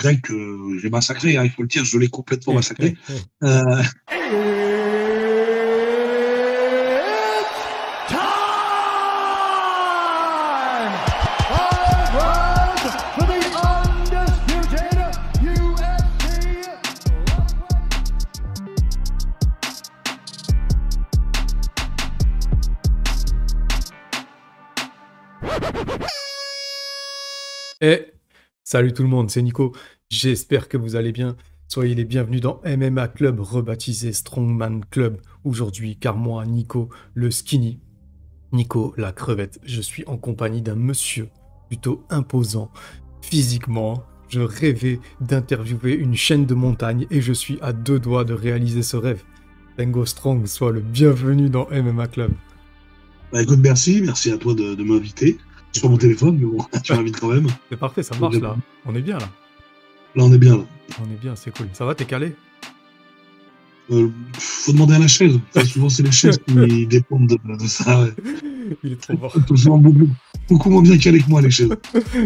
Greg que j'ai massacré, hein, il faut le dire, je l'ai complètement massacré. Euh, Et salut tout le monde, c'est Nico. J'espère que vous allez bien. Soyez les bienvenus dans MMA Club, rebaptisé Strongman Club aujourd'hui, car moi, Nico, le skinny, Nico, la crevette, je suis en compagnie d'un monsieur plutôt imposant physiquement. Je rêvais d'interviewer une chaîne de montagne et je suis à 2 doigts de réaliser ce rêve. Tango Strong, sois le bienvenu dans MMA Club. Bah écoute, merci à toi de m'inviter. Sur mon téléphone, mais bon, tu m'invites quand même. C'est parfait, ça marche là. On est bien là. Là, on est bien là. On est bien, c'est cool. Ça va, t'es calé? Faut demander à la chaise. Enfin, souvent, c'est les chaises qui dépendent de ça. Ouais. Il est trop fort. Souvent beaucoup moins bien calé que moi, les chaises.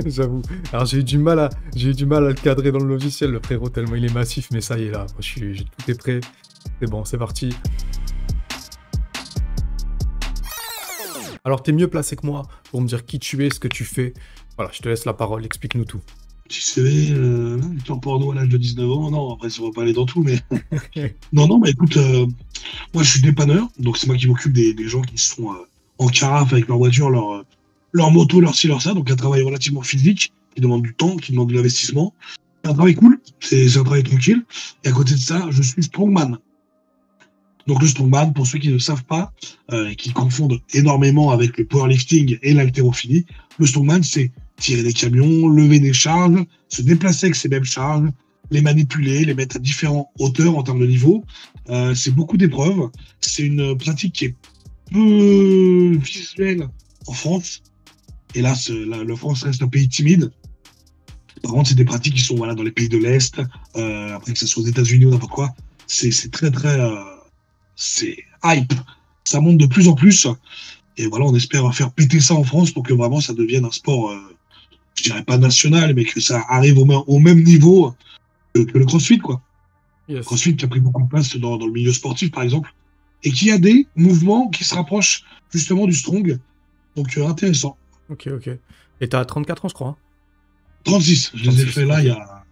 J'avoue. Alors, j'ai eu du mal à le cadrer dans le logiciel, le frérot, tellement il est massif, mais ça y est là. Tout est prêt. C'est bon, c'est parti. Alors, t'es mieux placé que moi pour me dire qui tu es, ce que tu fais. Voilà, je te laisse la parole, explique-nous tout. Tu sais, tu en porno à l'âge de 19 ans, non, après, ça va pas aller dans tout, mais... non, mais écoute, moi, je suis dépanneur, donc c'est moi qui m'occupe des gens qui sont en carafe avec leur voiture, leur moto, leur ci, leur ça, donc un travail relativement physique, qui demande du temps, qui demande de l'investissement. C'est un travail cool, c'est un travail tranquille, et à côté de ça, je suis strongman. Donc le strongman, pour ceux qui ne savent pas, et qui confondent énormément avec le powerlifting et l'haltérophilie, le strongman, c'est tirer des camions, lever des charges, se déplacer avec ces mêmes charges, les manipuler, les mettre à différentes hauteurs en termes de niveau. C'est beaucoup d'épreuves. C'est une pratique qui est peu visuelle en France. Et là, la France reste un pays timide. Par contre, c'est des pratiques qui sont dans les pays de l'Est, après que ce soit aux États-Unis ou n'importe quoi. C'est très, très... c'est hype. Ça monte de plus en plus. Et voilà, on espère faire péter ça en France pour que vraiment ça devienne un sport, je dirais pas national, mais que ça arrive au même niveau que le CrossFit, quoi. Yes. CrossFit qui a pris beaucoup de place dans le milieu sportif, par exemple, et qui a des mouvements qui se rapprochent justement du strong. Donc, intéressant. Ok. Et t'as 34 ans, je crois. 36. Je les ai fait là il y a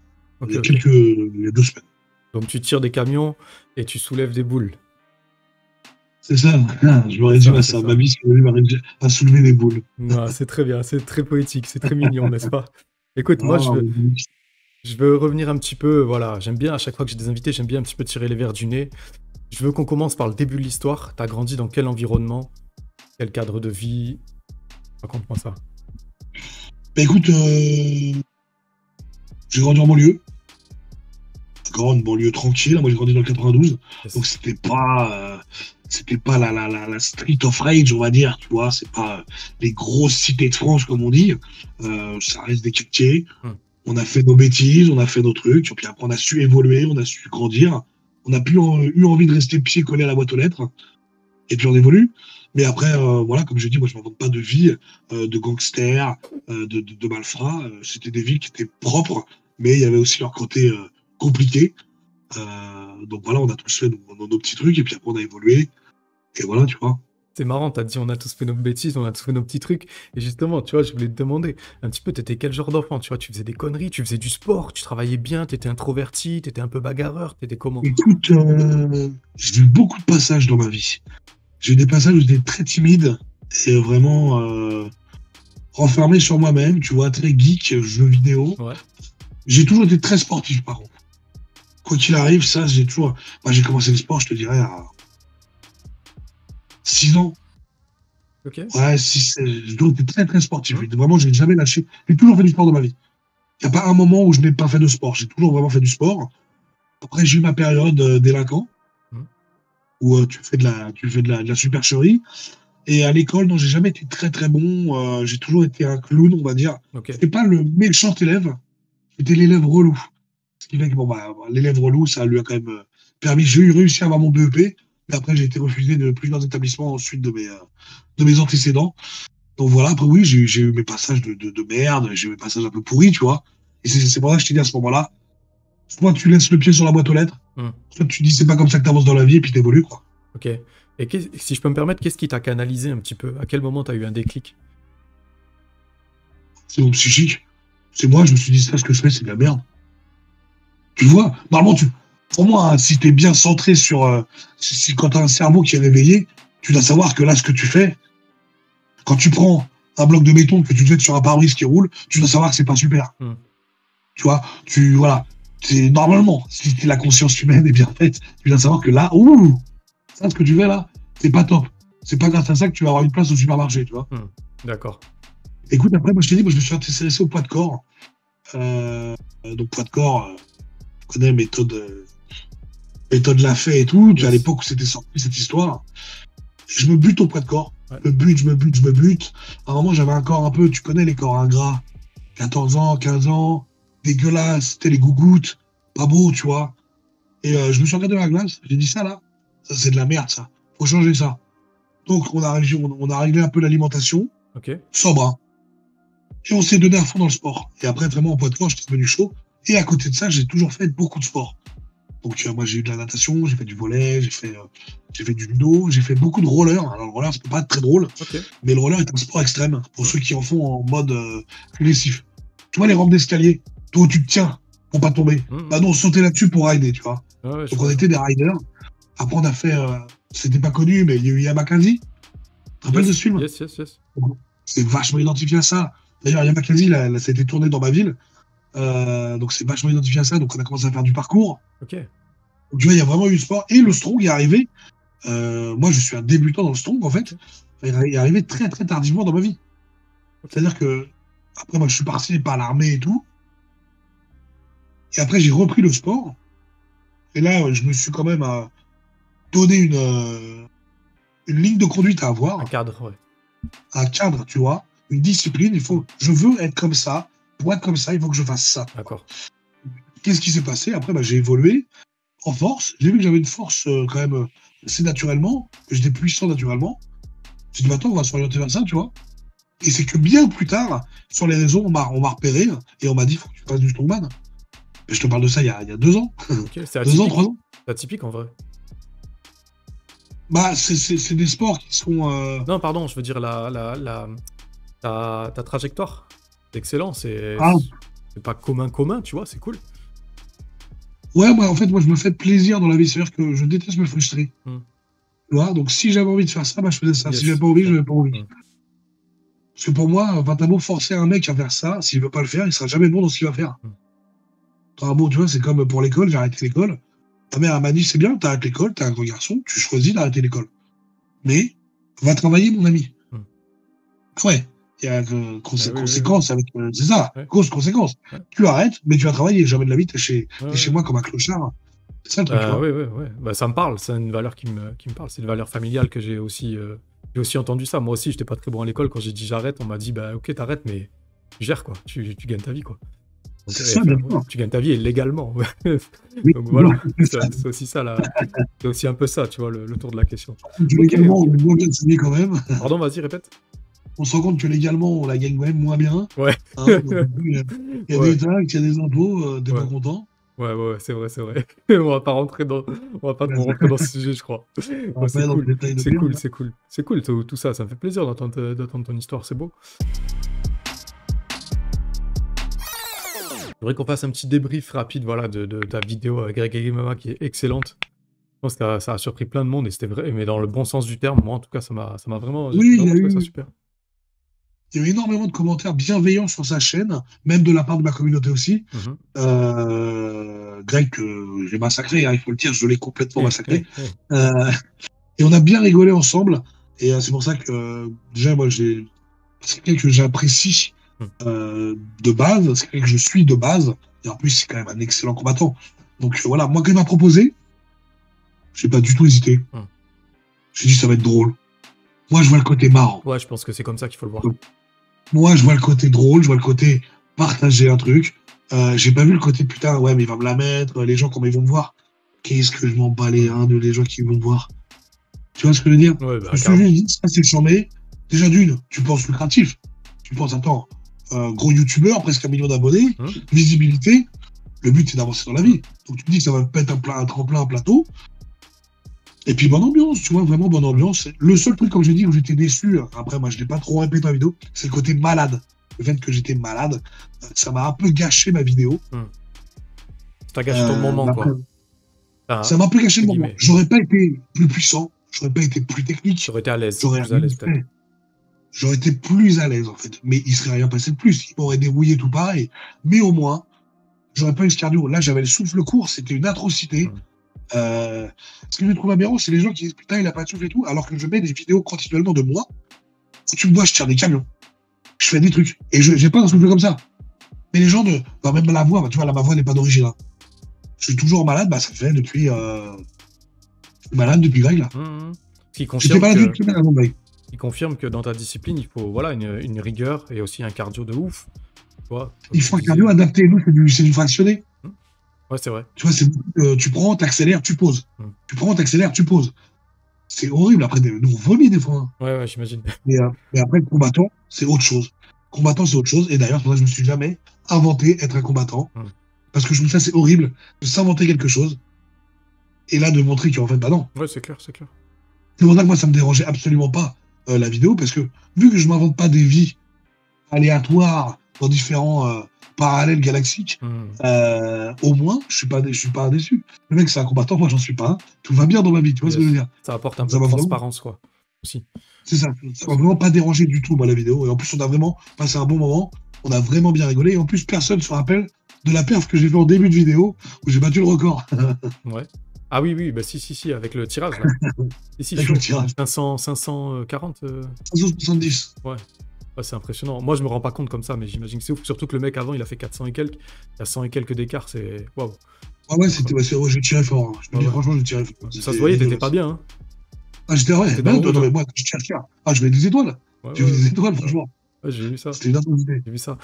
2 semaines. Donc, tu tires des camions et tu soulèves des boules. C'est ça, je me résume à ça. Ma vie, c'est à soulever des boules. Non, c'est très bien, c'est très poétique, c'est très mignon, n'est-ce pas? Écoute, moi, je veux revenir un petit peu, voilà, j'aime bien, à chaque fois que j'ai des invités, j'aime bien un petit peu tirer les verres du nez. Je veux qu'on commence par le début de l'histoire. T'as grandi dans quel environnement? Quel cadre de vie? Raconte-moi ça. Bah écoute, j'ai grandi en banlieue. Grande banlieue tranquille. Moi, j'ai grandi dans le 92. Yes. Donc, c'était pas la street of rage, on va dire, tu vois. C'est pas les grosses cités de France, comme on dit. Ça reste des quartiers. On a fait nos bêtises, on a fait nos trucs. Puis après, on a su évoluer, on a su grandir. On a plus eu envie de rester pieds collés à la boîte aux lettres. Et puis, on évolue. Mais après, voilà, comme je dis, moi, je m'invente pas de vie de gangster, de malfrats. C'était des vies qui étaient propres, mais il y avait aussi leur côté compliqué. Donc voilà, on a tous fait nos petits trucs, et puis après, on a évolué. Et voilà, tu vois. C'est marrant, t'as dit on a tous fait nos bêtises, on a tous fait nos petits trucs. Et justement, tu vois, je voulais te demander un petit peu, t'étais quel genre d'enfant? Tu vois, tu faisais des conneries, tu faisais du sport, tu travaillais bien, t'étais introverti, t'étais un peu bagarreur, t'étais comment? Écoute, j'ai eu beaucoup de passages dans ma vie. J'ai eu des passages où j'étais très timide et vraiment renfermé sur moi-même, tu vois, très geek, jeux vidéo. Ouais. J'ai toujours été très sportif, par contre. Quoi qu'il arrive, ça, j'ai toujours... Moi, j'ai commencé le sport, je te dirais, à 6 ans. Ok. Ouais, j'ai toujours été très, très sportif. Vraiment, j'ai jamais lâché. J'ai toujours fait du sport dans ma vie. Il n'y a pas un moment où je n'ai pas fait de sport. J'ai toujours vraiment fait du sport. Après, j'ai eu ma période délinquant, où tu fais de la supercherie. Et à l'école, non, j'ai jamais été très, très bon. J'ai toujours été un clown, on va dire. Okay. C'était pas le méchant élève, c'était l'élève relou. Ce qui fait que l'élève relou, ça lui a quand même permis. J'ai réussi à avoir mon BEP, mais après j'ai été refusé de plusieurs établissements ensuite de mes antécédents. Donc voilà, après oui, j'ai eu mes passages de merde, j'ai eu mes passages un peu pourris, tu vois. Et c'est pour ça que je t'ai dit à ce moment-là, soit tu laisses le pied sur la boîte aux lettres, soit tu dis c'est pas comme ça que t'avances dans la vie et puis t'évolues, quoi. Ok. Et si je peux me permettre, qu'est-ce qui t'a canalisé un petit peu? À quel moment t'as eu un déclic? C'est mon psychique. C'est moi, je me suis dit, ça, ce que je fais, c'est de la merde. Tu vois, normalement, pour moi, hein, si t'es bien centré sur. Quand t'as un cerveau qui est réveillé, tu dois savoir que là, ce que tu fais, quand tu prends un bloc de béton que tu te jettes sur un pare-brise qui roule, tu dois savoir que c'est pas super. Tu vois, voilà. Normalement, si la conscience humaine est bien faite, tu dois savoir que là, ça, ce que tu fais là, c'est pas top. C'est pas grâce à ça que tu vas avoir une place au supermarché, tu vois. D'accord. Écoute, après, moi, je t'ai dit, je me suis intéressé au poids de corps. Donc, poids de corps, tu connais méthode Lafay et tout. À l'époque où c'était sorti cette histoire, je me bute au poids de corps. Ouais. Je me bute. À un moment, j'avais un corps un peu, tu connais les corps ingrats, 14 ans, 15 ans, dégueulasse, c'était les gougouttes, pas beau, tu vois. Et je me suis regardé dans la glace, j'ai dit ça là, ça c'est de la merde ça, faut changer ça. Donc on a réglé un peu l'alimentation, sobre, hein. Et on s'est donné à fond dans le sport. Et après vraiment en poids de corps, j'étais devenu chaud. Et à côté de ça, j'ai toujours fait beaucoup de sport. Donc moi j'ai eu de la natation, j'ai fait du volley, j'ai fait du judo, j'ai fait beaucoup de roller. Alors le roller ça peut pas être très drôle, mais le roller est un sport extrême pour ceux qui en font en mode agressif. Tu vois les rampes d'escalier, toi où tu te tiens pour pas tomber. Bah non, sauter là-dessus pour rider, tu vois. Donc on était des riders. Après on a fait, c'était pas connu, mais il y a eu Yamakasi. Tu te rappelles de ce film? Yes. C'est vachement identifié à ça. D'ailleurs Yamakasi, ça a été tourné dans ma ville. Donc c'est vachement identifié à ça, donc on a commencé à faire du parcours. Donc tu vois, il y a vraiment eu le sport. Et le strong est arrivé. Moi, je suis un débutant dans le strong, en fait. Il est arrivé très, très tardivement dans ma vie. C'est-à-dire que, après, moi, je suis parti par l'armée et tout. Et après, j'ai repris le sport. Et là, je me suis quand même donné une ligne de conduite à avoir. Un cadre, ouais. Un cadre, tu vois. Une discipline. Je veux être comme ça. Pour être comme ça, il faut que je fasse ça. D'accord. Qu'est-ce qui s'est passé? Après, j'ai évolué en force. J'ai vu que j'avais une force quand même assez naturellement, que j'étais puissant naturellement. J'ai dit, attends, on va s'orienter vers ça, tu vois. Et c'est que bien plus tard, sur les réseaux, on m'a repéré et on m'a dit, il faut que tu fasses du strongman. Je te parle de ça il y a 2 ans. C'est 2 ans, 3 ans. C'est atypique en vrai. Bah, c'est des sports qui sont. Non, pardon, je veux dire ta trajectoire. C'est excellent, c'est pas commun, tu vois, c'est cool. Ouais, en fait, je me fais plaisir dans la vie. C'est-à-dire que je déteste me frustrer. Tu vois, donc si j'avais envie de faire ça, je faisais ça. Si j'avais pas envie, je n'avais pas envie. Parce que pour moi, t'as beau forcer un mec à faire ça, s'il veut pas le faire, il sera jamais bon dans ce qu'il va faire. Bon, tu vois, c'est comme pour l'école, j'ai arrêté l'école. Ta mère m'a dit, c'est bien, t'arrêtes l'école, t'es un gros garçon, tu choisis d'arrêter l'école. Mais, va travailler, mon ami. Ouais. Il y a conséquence avec. C'est ça, cause-conséquence. Tu arrêtes, mais tu vas travailler. Jamais de la vie, t'es chez moi comme un clochard. C'est ça le truc. Oui. Bah, ça me parle, c'est une valeur qui me parle. C'est une valeur familiale que j'ai aussi entendu ça. Moi aussi, j'étais pas très bon à l'école. Quand j'ai dit j'arrête, on m'a dit bah ok, t'arrêtes, mais gère quoi. Tu gagnes ta vie quoi. Donc, ça, tu gagnes ta vie légalement. Oui, donc voilà, c'est aussi ça là. C'est aussi un peu ça, tu vois, le tour de la question. Légalement, on est moins bien signé quand même. Pardon, vas-y, répète. On se rend compte que légalement, on la gagne quand même moins bien. Ouais. Hein, il y a des taxes, il y a des impôts, t'es pas content. Ouais, c'est vrai. On va pas rentrer dans ce sujet, je crois. C'est cool. C'est cool, tout ça. Ça me fait plaisir d'entendre ton histoire, c'est beau. J'aimerais qu'on fasse un petit débrief rapide, voilà, de ta vidéo avec Greg MMA qui est excellente. Je pense que ça a surpris plein de monde et c'était vrai, mais dans le bon sens du terme. Moi, en tout cas, ça m'a vraiment. Oui, j'ai trouvé ça super. Il y a eu énormément de commentaires bienveillants sur sa chaîne, même de la part de ma communauté aussi. Greg, j'ai massacré, hein, il faut le dire, je l'ai complètement massacré. Et on a bien rigolé ensemble. Et c'est pour ça que, déjà, moi, c'est quelqu'un que j'apprécie de base, c'est quelqu'un que je suis de base. Et en plus, c'est quand même un excellent combattant. Donc voilà, moi, quand il m'a proposé, j'ai pas du tout hésité. J'ai dit, ça va être drôle. Moi, je vois le côté marrant. Ouais, je pense que c'est comme ça qu'il faut le voir. Moi, je vois le côté drôle, je vois le côté partager un truc. J'ai pas vu le côté putain, ouais, mais il va me la mettre, les gens, comment ils vont me voir. Qu'est-ce que je m'en bats les de les gens qui vont me voir. Tu vois ce que je veux dire? Ouais, bah, ce que je dis, ça, c'est chambé. Déjà d'une, tu penses lucratif. Tu penses, attends, gros youtubeur, presque 1 million d'abonnés, visibilité. Le but, c'est d'avancer dans la vie. Donc, tu me dis que ça va peut être un tremplin, un plateau. Et puis, bonne ambiance, tu vois, vraiment bonne ambiance. Le seul truc, comme je dis, où j'étais déçu, après, moi, je ne l'ai pas trop répété dans la vidéo, c'est le côté malade. Le fait que j'étais malade, ça m'a un peu gâché ma vidéo. Ça gâché ton moment, quoi. Ça m'a un peu gâché le moment. J'aurais pas été plus puissant, j'aurais pas été plus technique. J'aurais été à l'aise. J'aurais été plus à l'aise, en fait. Mais il serait rien passé de plus. Il m'aurait dérouillé tout pareil. Mais au moins, j'aurais pas eu ce cardio. Là, j'avais le souffle court, c'était une atrocité. Ce que je trouve aberrant, c'est les gens qui disent putain, il a pas de souffle et tout, alors que je mets des vidéos continuellement de moi, où tu me vois, je tire des camions, je fais des trucs, et j'ai pas un souffle comme ça. Mais les gens, même la voix, tu vois, là, ma voix n'est pas d'origine. Hein. Je suis toujours malade, ça fait depuis. Je suis malade depuis Greg, là. J'étais malade depuis avant Greg. Il confirme que dans ta discipline, il faut une rigueur et aussi un cardio de ouf. Il faut un cardio adapté. Nous, c'est du fractionné. Ouais, c'est vrai. Tu vois, tu prends, t'accélères, tu poses. Tu prends, t'accélères, tu poses. C'est horrible. Après, nous, on vomit des fois. Hein. Ouais, j'imagine. Mais après, le combattant, c'est autre chose. Combattant, c'est autre chose. Et d'ailleurs, c'est pour ça que je me suis jamais inventé être un combattant. Parce que je me dis ça, c'est horrible de s'inventer quelque chose. Et là, de montrer qu'en fait, non. Ouais, c'est clair, c'est clair. C'est pour ça que moi, ça me dérangeait absolument pas la vidéo. Parce que, vu que je m'invente pas des vies aléatoires dans différents parallèles galaxiques, au moins, je suis pas déçu. Le mec, c'est un combattant, moi, j'en suis pas un. Tout va bien dans ma vie, tu vois ce que je veux dire. Ça apporte un peu de transparence, quoi. Aussi. C'est ça. Ça m'a vraiment pas dérangé du tout, moi, la vidéo. Et en plus, on a vraiment passé un bon moment. On a vraiment bien rigolé. Et en plus, personne se rappelle de la perf que j'ai fait en début de vidéo où j'ai battu le record. Ouais. Ah oui, si, avec le tirage, là. Avec le tirage. 540 570. Ouais. Ouais, c'est impressionnant. Moi, je me rends pas compte comme ça, mais j'imagine que c'est ouf. Surtout que le mec, avant, il a fait 400 et quelques. Il y a 100 et quelques d'écart, c'est... Waouh. Ah ouais, j'ai tiré fort. Hein. Je me dis, franchement, j'ai tiré fort. Ça se voyait, t'étais pas bien, hein. Ah, j'étais vrai. Non, mais moi, je tire cher. Ah, je mets des étoiles. J'ai vu des étoiles, franchement. Ouais, j'ai vu ça. C'était une atrocité. J'ai vu ça.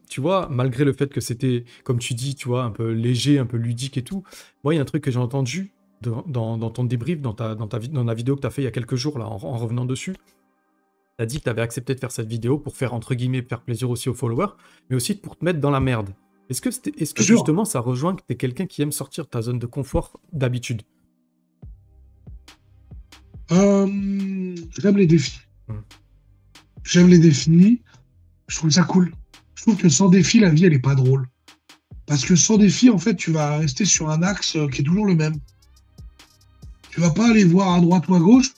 Tu vois, malgré le fait que c'était, comme tu dis, tu vois, un peu léger, un peu ludique et tout, moi, il y a un truc que j'ai entendu dans ton débrief, dans la vidéo que tu as fait il y a quelques jours, là, en revenant dessus. Tu as dit que tu avais accepté de faire cette vidéo pour faire, entre guillemets, faire plaisir aussi aux followers, mais aussi pour te mettre dans la merde. Est-ce que justement, ça rejoint que tu es quelqu'un qui aime sortir de ta zone de confort d'habitude? J'aime les défis. J'aime les défis. Je trouve ça cool. Je trouve que sans défi, la vie, elle est pas drôle. Parce que sans défi, en fait, tu vas rester sur un axe qui est toujours le même. Tu vas pas aller voir à droite ou à gauche.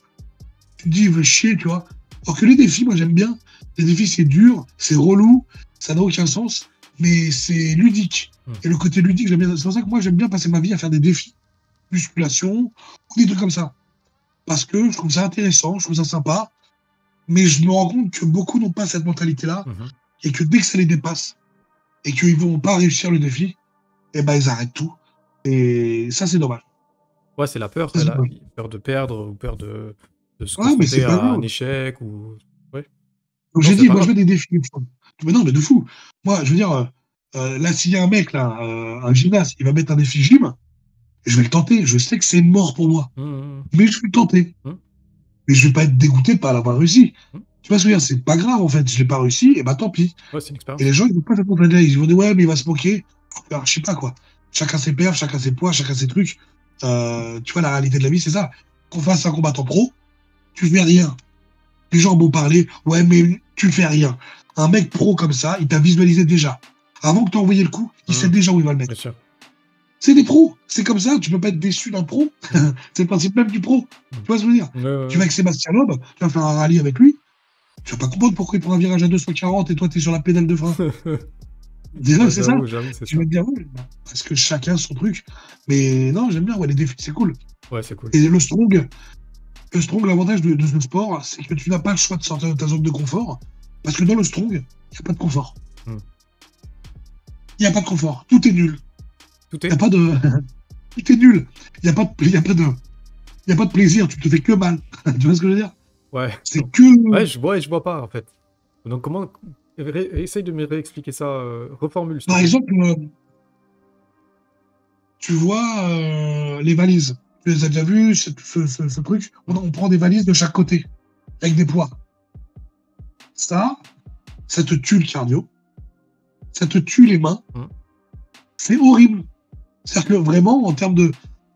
Tu te dis, il veut chier, tu vois. Alors que les défis, moi, j'aime bien. Les défis, c'est dur, c'est relou, ça n'a aucun sens, mais c'est ludique. Et le côté ludique, j'aime bien. C'est pour ça que moi, j'aime bien passer ma vie à faire des défis. Musculation, ou des trucs comme ça. Parce que je trouve ça intéressant, je trouve ça sympa. Mais je me rends compte que beaucoup n'ont pas cette mentalité-là, et que dès que ça les dépasse, et qu'ils ne vont pas réussir le défi, eh ben ils arrêtent tout. Et ça, c'est dommage. Ouais, c'est la peur, peur de perdre, ou peur de se confronter à un échec, ou... Ouais. Donc j'ai dit, moi je veux des défis. Mais non, mais de fou. Moi, je veux dire, là, s'il y a un mec, là, un gymnaste, il va mettre un défi gym, et je vais le tenter. Je sais que c'est mort pour moi. Mais je vais le tenter. Mais je vais pas être dégoûté de pas l'avoir réussi. Tu vois ce que je veux dire, c'est pas grave en fait, je l'ai pas réussi, et bah tant pis. Ouais, c'est une expérience. Et les gens, ils vont pas cette mentalité, ils vont dire ouais, mais il va se moquer. Alors, je sais pas quoi. Chacun ses perfs, chacun ses poids, chacun ses trucs. Tu vois, la réalité de la vie, c'est ça. Qu'on fasse un combattant pro, tu fais rien. Les gens vont parler, ouais, mais tu fais rien. Un mec pro comme ça, il t'a visualisé déjà. Avant que tu aies envoyé le coup, il sait déjà où il va le mettre. Bien sûr. C'est des pros, c'est comme ça, tu peux pas être déçu d'un pro. C'est le principe même du pro. Tu vois ce que je veux dire? Tu vas avec Sébastien Loeb, tu vas faire un rallye avec lui, tu vas pas comprendre pourquoi il prend un virage à 240 et toi t'es sur la pédale de frein. Déjà, c'est ça. Tu vas te dire, oui, parce que chacun son truc. Mais non, j'aime bien, ouais, les défis, c'est cool. Ouais, c'est cool. Et le strong, l'avantage de ce sport, c'est que tu n'as pas le choix de sortir de ta zone de confort. Parce que dans le strong, il n'y a pas de confort. Il n'y a pas de confort. Tout est nul. Il n'y a pas de. Tout est nul. Il n'y a pas de plaisir. Tu te fais que mal. Tu vois ce que je veux dire? Ouais. C'est que. Ouais, je vois pas, en fait. Donc, comment. Essaye de me réexpliquer ça. Reformule. Par exemple, tu vois les valises. Tu les as déjà vues, ce truc? On prend des valises de chaque côté, avec des poids. Ça te tue le cardio. ça te tue les mains. C'est horrible. C'est-à-dire que vraiment, en termes de...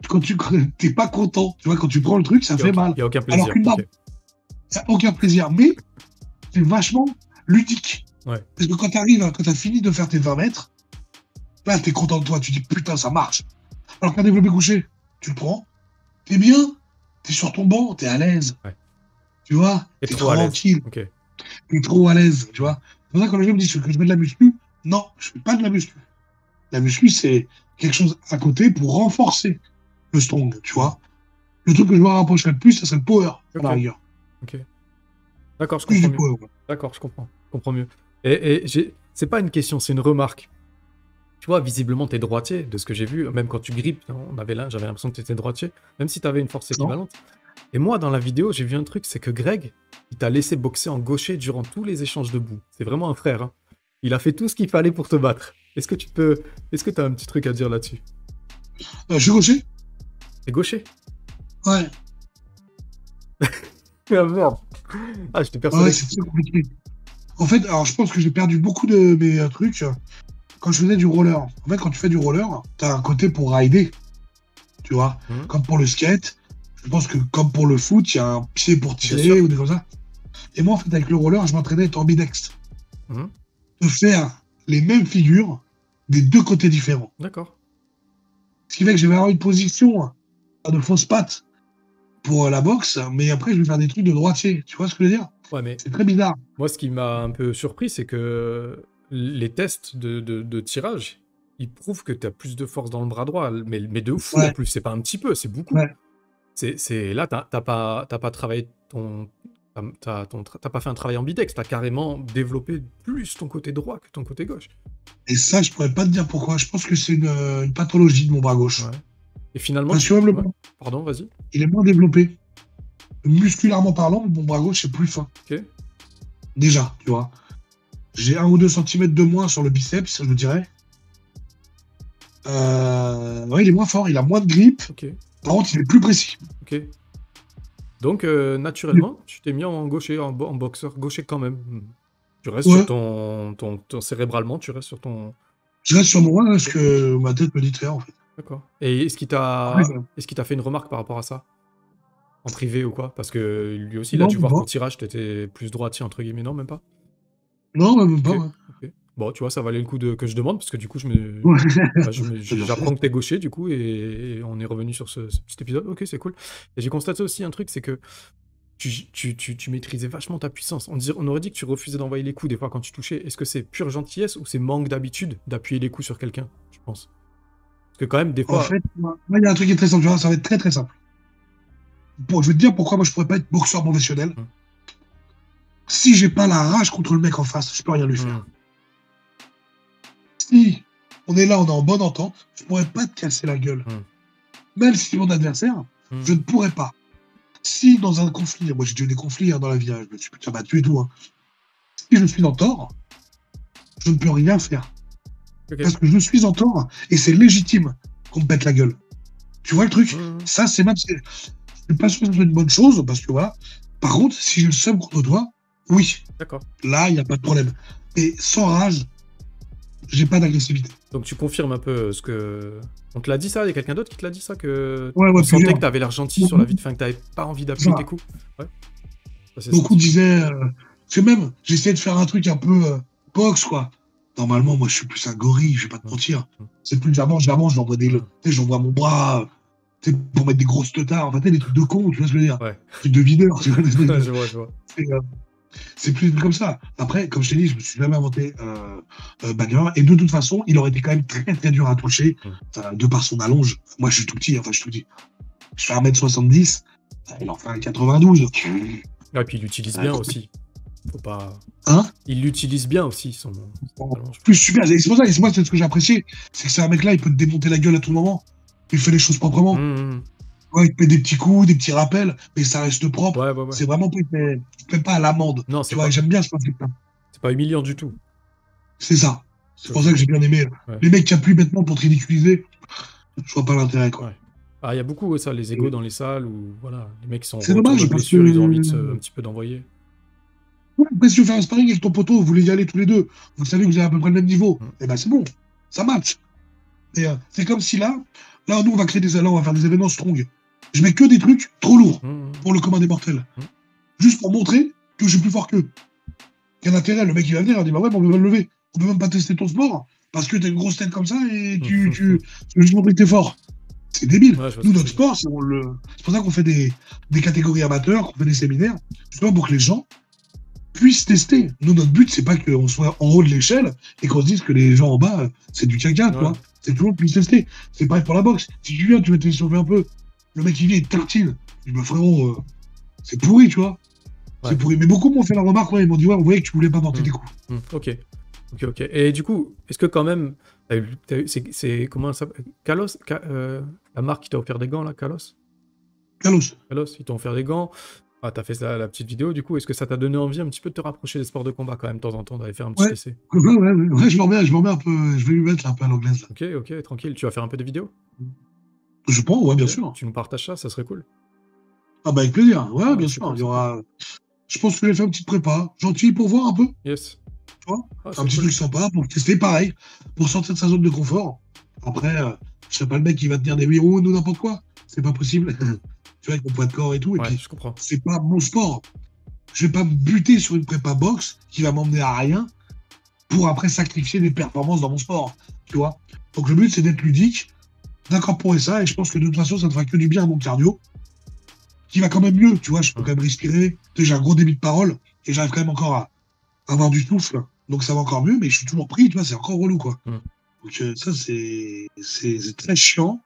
Quand tu t'es pas content, tu vois, quand tu prends le truc, ça fait mal. Il n'y a aucun plaisir. Alors qu'une barbe, il n'y a aucun plaisir. Mais c'est vachement ludique. Ouais. Parce que quand tu arrives, quand tu as fini de faire tes 20 mètres, là, tu es content de toi. Tu dis, putain, ça marche. Alors qu'un développé couché, tu le prends, t'es bien, t'es sur ton banc, t'es à l'aise. Ouais. Tu vois, t'es tranquille. Okay. T'es trop à l'aise, tu vois. C'est pour ça que quand les gens me disent que je mets de la muscu, non, je fais pas de la muscu. La muscu, c'est quelque chose à côté pour renforcer le strong, tu vois. Le truc que je me rapprocherais le plus, ça serait le power, à la rigueur. Ok. D'accord, je comprends mieux. Power, ouais. D'accord, je comprends mieux. Et c'est pas une question, c'est une remarque. Tu vois, visiblement, t'es droitier, de ce que j'ai vu. Même quand tu grippes, j'avais l'impression que t'étais droitier, même si t'avais une force équivalente. Et moi, dans la vidéo, j'ai vu un truc, c'est que Greg, il t'a laissé boxer en gaucher durant tous les échanges debout. C'est vraiment un frère. Hein. Il a fait tout ce qu'il fallait pour te battre. Est-ce que t'as un petit truc à dire là-dessus? Je suis gaucher. T'es gaucher? Ouais. Ah merde. Ah, j'étais persuadé. Ouais, c'est très compliqué. En fait, alors je pense que j'ai perdu beaucoup de mes trucs quand je faisais du roller. En fait, quand tu fais du roller, t'as un côté pour rider. Tu vois, comme pour le skate. Je pense que comme pour le foot, il y a un pied pour tirer ou des comme ça. Et moi, en fait, avec le roller, je m'entraînais à être ambidextre. De faire les mêmes figures des deux côtés différents. D'accord. Ce qui fait que je vais avoir une position de fausse patte pour la boxe, mais après, je vais faire des trucs de droitier. Tu vois ce que je veux dire? Ouais, mais c'est très bizarre. Moi, ce qui m'a un peu surpris, c'est que les tests de tirage, ils prouvent que tu as plus de force dans le bras droit, mais de fou en plus. C'est pas un petit peu, c'est beaucoup. Ouais. Là, t'as pas travaillé t'as pas fait un travail ambidextre, t'as carrément développé plus ton côté droit que ton côté gauche. Et ça, je pourrais pas te dire pourquoi. Je pense que c'est une pathologie de mon bras gauche. Ouais. Et finalement, pardon, vas-y. Il est moins développé. Musculairement parlant, mon bras gauche est plus fin. Ok. Déjà, tu vois. J'ai 1 ou 2 centimètres de moins sur le biceps, je dirais. Ouais, il est moins fort, il a moins de grip. Okay. Par contre, il est plus précis. Ok. Donc, naturellement, tu t'es mis en gaucher, en boxeur gaucher quand même. Tu restes sur ton cérébralement, tu restes sur ton... Je reste sur moi, ce que ma tête me dit de faire, en fait. D'accord. Et est-ce qu'il t'a fait une remarque par rapport à ça? En privé ou quoi? Parce que lui aussi, il a dû voir qu'au tirage, t'étais plus droitier, entre guillemets. Non, même pas? Non, même pas, ouais. Okay. Bon, tu vois, ça valait le coup que je demande, parce que du coup, j'apprends que t'es gaucher, du coup, et on est revenu sur ce petit épisode. Ok, c'est cool. Et j'ai constaté aussi un truc, c'est que tu maîtrisais vachement ta puissance. On aurait dit que tu refusais d'envoyer les coups des fois quand tu touchais. Est-ce que c'est pure gentillesse ou c'est manque d'habitude d'appuyer les coups sur quelqu'un, je pense? Parce que quand même, des fois... En fait, moi, il y a un truc qui est très simple, tu vois, ça va être très très simple. Bon, je vais te dire pourquoi moi je pourrais pas être boxeur professionnel. Si j'ai pas la rage contre le mec en face, je peux rien lui faire. Si on est là, on est en bonne entente, je pourrais pas te casser la gueule. Même si c'est mon adversaire, je ne pourrais pas. Si dans un conflit, moi j'ai déjà eu des conflits dans la vie, je me suis putain battu et tout. Si je suis en tort, je ne peux rien faire. Okay. Parce que je suis en tort et c'est légitime qu'on me pète la gueule. Tu vois le truc? Ça, c'est même... Je suis pas sûr que ce soit une bonne chose, parce que voilà. Par contre, si j'ai le seum contre toi, oui. D'accord. Là, il n'y a pas de problème. Et sans rage, j'ai pas d'agressivité. Donc tu confirmes un peu ce que... On te l'a dit ça? Il y a quelqu'un d'autre qui te l'a dit ça? Que tu sentais que t'avais l'air gentil sur la vie de fin, que t'avais pas envie d'appuyer tes coups? Ouais. Beaucoup disaient... que même, j'essayais de faire un truc un peu boxe, quoi. Normalement, moi, je suis plus un gorille, je vais pas te mentir. C'est plus j'avance, j'envoie j'envoie mon bras... pour mettre des grosses teutards, enfin, des trucs de con, tu vois ce que je veux dire? Ouais. Des trucs de videur, tu vois. Je vois. C'est plus comme ça. Après, comme je t'ai dit, je me suis jamais inventé bagarre. Et de toute façon, il aurait été quand même très très dur à toucher, de par son allonge. Moi, je suis tout petit, Je fais 1m70, il en fait un 92. Et puis il l'utilise bien aussi. Faut pas... Il l'utilise bien aussi, son allonge. Plus super. Et c'est pour ça, et moi, c'est ce que j'ai apprécié. C'est que c'est un mec là, il peut te démonter la gueule à tout moment. Il fait les choses proprement. Ouais, il te met des petits coups, des petits rappels, mais ça reste propre. Ouais. C'est vraiment pas, il te met pas à l'amende. Non, tu vois, j'aime bien ce principe-là. C'est pas humiliant du tout. C'est ça. C'est pour ça que j'ai bien aimé. Ouais. Les mecs qui appuient bêtement pour te ridiculiser, je vois pas l'intérêt, quoi. Ouais. Ah, il y a beaucoup ça, les égos dans les salles où voilà, les mecs qui sont c'est dommage, de blessures, ils ont envie de un petit peu d'envoyer. Ouais, après, si tu veux faire un sparring avec ton poteau, vous voulez y aller tous les deux, vous savez que vous avez à peu près le même niveau, et ben c'est bon, ça match. Et c'est comme si là, nous, on va créer là, on va faire des événements strong. Je mets que des trucs trop lourds pour le commun des mortels. Juste pour montrer que je suis plus fort qu'eux. Quel intérêt, le mec il va venir, il va dire bah ouais, mais on peut pas le lever. On peut même pas tester ton sport parce que t'as une grosse tête comme ça et tu veux juste montrer que t'es fort. C'est débile. Ouais, Nous, notre sport, c'est pour ça qu'on fait des catégories amateurs, qu'on fait des séminaires, justement pour que les gens puissent tester. Nous, notre but, c'est pas qu'on soit en haut de l'échelle et qu'on se dise que les gens en bas, c'est du caca, quoi. C'est toujours plus tester. C'est pareil pour la boxe. Si tu viens, tu veux te sauver un peu. Le mec, il vient, il tartine. Je me frérot, c'est pourri, tu vois. C'est pourri. Mais beaucoup m'ont fait la remarque, ils m'ont dit, ouais, on voyait que tu voulais pas porter des coups. Ok. Et du coup, est-ce que quand même, c'est comment ça s'appelle, Kalos, la marque qui t'a offert des gants, là, Kalos, ils t'ont offert des gants. Ah, t'as fait la petite vidéo, du coup, est-ce que ça t'a donné envie un petit peu de te rapprocher des sports de combat quand même, de temps en temps, d'aller faire un petit essai? Ouais, je m'en mets un peu, je vais lui mettre un peu à l'anglaise. Ok, tranquille. Tu vas faire un peu de vidéos? Je pense, ouais, bien sûr. Tu nous partages ça serait cool. Ah bah avec plaisir, ouais, bien sûr. Cool, il y aura... Je pense que je vais faire une petite prépa, gentille pour voir un peu. Yes. Tu vois, un petit truc sympa pour tester, pareil, pour sortir de sa zone de confort. Après, je serai pas le mec qui va tenir des verrous ou n'importe quoi. C'est pas possible. Tu vois, avec mon poids de corps et tout. Et puis, je comprends. C'est pas mon sport. Je vais pas me buter sur une prépa boxe qui va m'emmener à rien pour après sacrifier des performances dans mon sport. Tu vois. Donc le but, c'est d'être ludique, d'incorporer ça. Et je pense que de toute façon, ça ne fera que du bien à mon cardio, qui va quand même mieux. Tu vois, je peux quand même respirer. J'ai un gros débit de parole et j'arrive quand même encore à avoir du souffle. Donc ça va encore mieux, mais je suis toujours pris. Tu vois, c'est encore relou, quoi. Donc ça, c'est très chiant.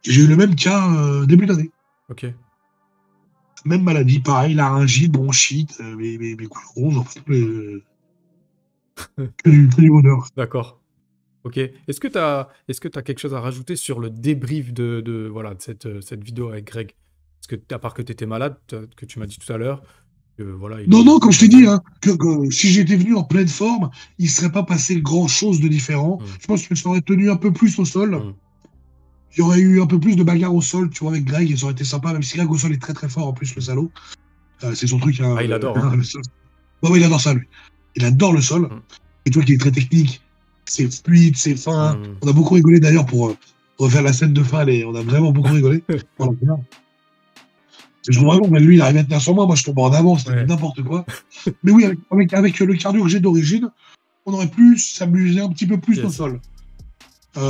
J'ai eu le même cas début d'année. Ok. Même maladie, pareil, laryngite, bronchite, mes couilles ronges, enfin, que du bonheur. D'accord. Ok. Est-ce que tu as quelque chose à rajouter sur le débrief de cette vidéo avec Greg? Parce que, à part que tu étais malade, que tu m'as dit tout à l'heure, voilà. Non, comme je t'ai dit, hein, que si j'étais venu en pleine forme, il ne serait pas passé grand-chose de différent. Je pense que je serais tenu un peu plus au sol. Il y aurait eu un peu plus de bagarre au sol, tu vois, avec Greg, et ça aurait été sympa, même si Greg au sol est très très fort en plus, le salaud. C'est son truc. Hein, il adore. Hein. Le sol. Ouais, il adore ça, lui. Il adore le sol. Et tu vois qu'il est très technique. C'est fluide, c'est fin. On a beaucoup rigolé d'ailleurs pour refaire la scène de fin. On a vraiment beaucoup rigolé. Voilà. Je me rends compte, mais lui, il arrive à tenir sur moi. Moi, je tombe en avant, c'était n'importe quoi. Mais oui, avec le cardio que j'ai d'origine, on aurait pu s'amuser un petit peu plus au sol.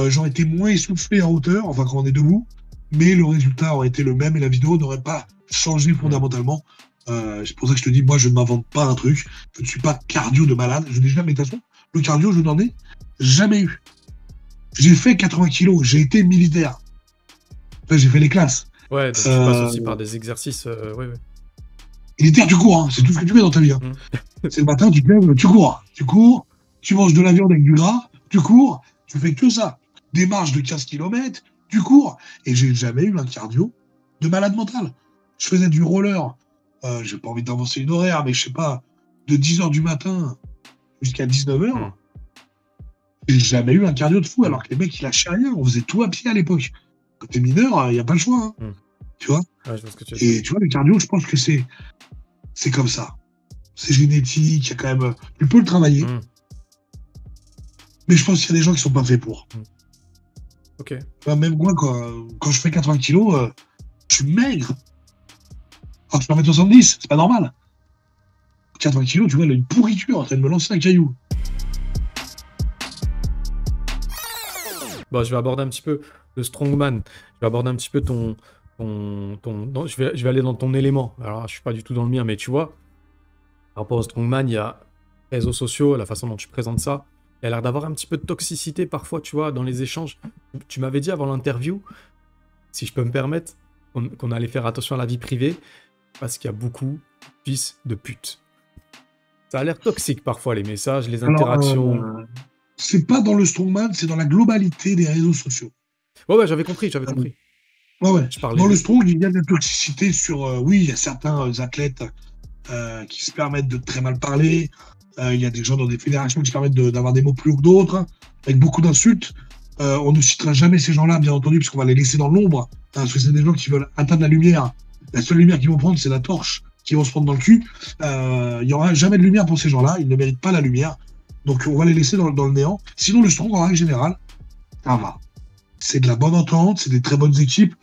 J'aurais été moins essoufflé en hauteur, enfin quand on est debout, mais le résultat aurait été le même et la vidéo n'aurait pas changé fondamentalement. C'est pour ça que je te dis, moi je ne m'invente pas un truc, je ne suis pas cardio de malade, je n'ai jamais, de toute façon, le cardio je n'en ai jamais eu. J'ai fait 80 kilos, j'ai été militaire. Enfin, j'ai fait les classes. Ouais, donc tu passes aussi par des exercices, Militaire, tu cours, hein, c'est tout ce que tu fais dans ta vie. Hein. C'est le matin, tu te lèves, tu cours, tu manges de la viande avec du gras, tu cours, tu fais que ça. Des marches de 15 km, tu cours. Et j'ai jamais eu un cardio de malade mental. Je faisais du roller. J'ai pas envie d'avancer une horaire, mais je sais pas, de 10h du matin jusqu'à 19h. J'ai jamais eu un cardio de fou, alors que les mecs, ils lâchaient rien. On faisait tout à pied à l'époque. Quand t'es mineur, il n'y a pas le choix. Hein. Tu vois, je vois ce que tu veux dire. Tu vois, le cardio, je pense que c'est comme ça. C'est génétique, il y a quand même... Tu peux le travailler. Mais je pense qu'il y a des gens qui sont pas faits pour. Ok. Enfin, même moi, quand je fais 80 kilos, je suis maigre. Alors que je peux en mettre 70, c'est pas normal. 80 kilos, tu vois, elle a une pourriture en train de me lancer un caillou. Bon, je vais aborder un petit peu le strongman. Je vais aborder un petit peu ton... Non, je vais aller dans ton élément. Alors, je suis pas du tout dans le mien, mais tu vois, par rapport au strongman, il y a les réseaux sociaux, la façon dont tu présentes ça. Il y a l'air d'avoir un petit peu de toxicité parfois, tu vois, dans les échanges. Tu m'avais dit avant l'interview, si je peux me permettre, qu'on allait faire attention à la vie privée, parce qu'il y a beaucoup de fils de pute. Ça a l'air toxique parfois, les messages, les interactions. C'est pas dans le strongman, c'est dans la globalité des réseaux sociaux. Ouais, j'avais compris. Ouais. Dans le strong, il y a de la toxicité sur... oui, il y a certains athlètes qui se permettent de très mal parler. Il y a des gens dans des fédérations qui se permettent d'avoir des mots plus hauts que d'autres, hein, avec beaucoup d'insultes. On ne citera jamais ces gens-là, bien entendu, parce qu'on va les laisser dans l'ombre, hein, parce que c'est des gens qui veulent atteindre la lumière. La seule lumière qu'ils vont prendre, c'est la torche. qui vont se prendre dans le cul. Il n'y aura jamais de lumière pour ces gens-là. Ils ne méritent pas la lumière. Donc, on va les laisser dans le néant. Sinon, le Strong, en règle générale, ça va. C'est de la bonne entente, c'est des très bonnes équipes.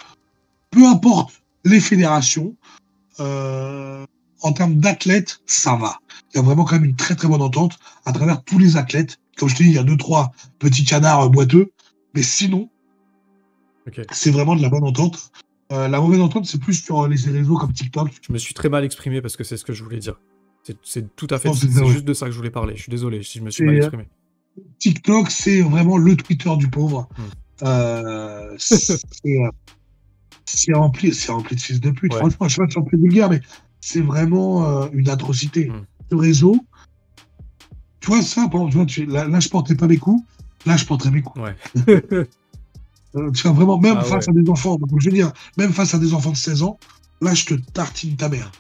Peu importe les fédérations, en termes d'athlètes, ça va. Il y a vraiment quand même une très très bonne entente à travers tous les athlètes. Comme je te dis, il y a 2-3 petits canards boiteux, mais sinon, c'est vraiment de la bonne entente. La mauvaise entente, c'est plus sur les réseaux comme TikTok. Je me suis très mal exprimé parce que c'est ce que je voulais dire. C'est tout à fait, c'est juste de ça que je voulais parler. Je suis désolé si je me suis mal exprimé. TikTok, c'est vraiment le Twitter du pauvre. C'est rempli de fils de pute. Ouais. Franchement, je sais pas si c'est un peu vulgaire, mais c'est vraiment une atrocité. Le réseau, tu vois ça, par exemple, là, je portais pas mes coups, là, je porterais mes coups. Ouais. Tu vois, vraiment, même face à des enfants, donc je veux dire, même face à des enfants de 16 ans, là, je te tartine ta mère.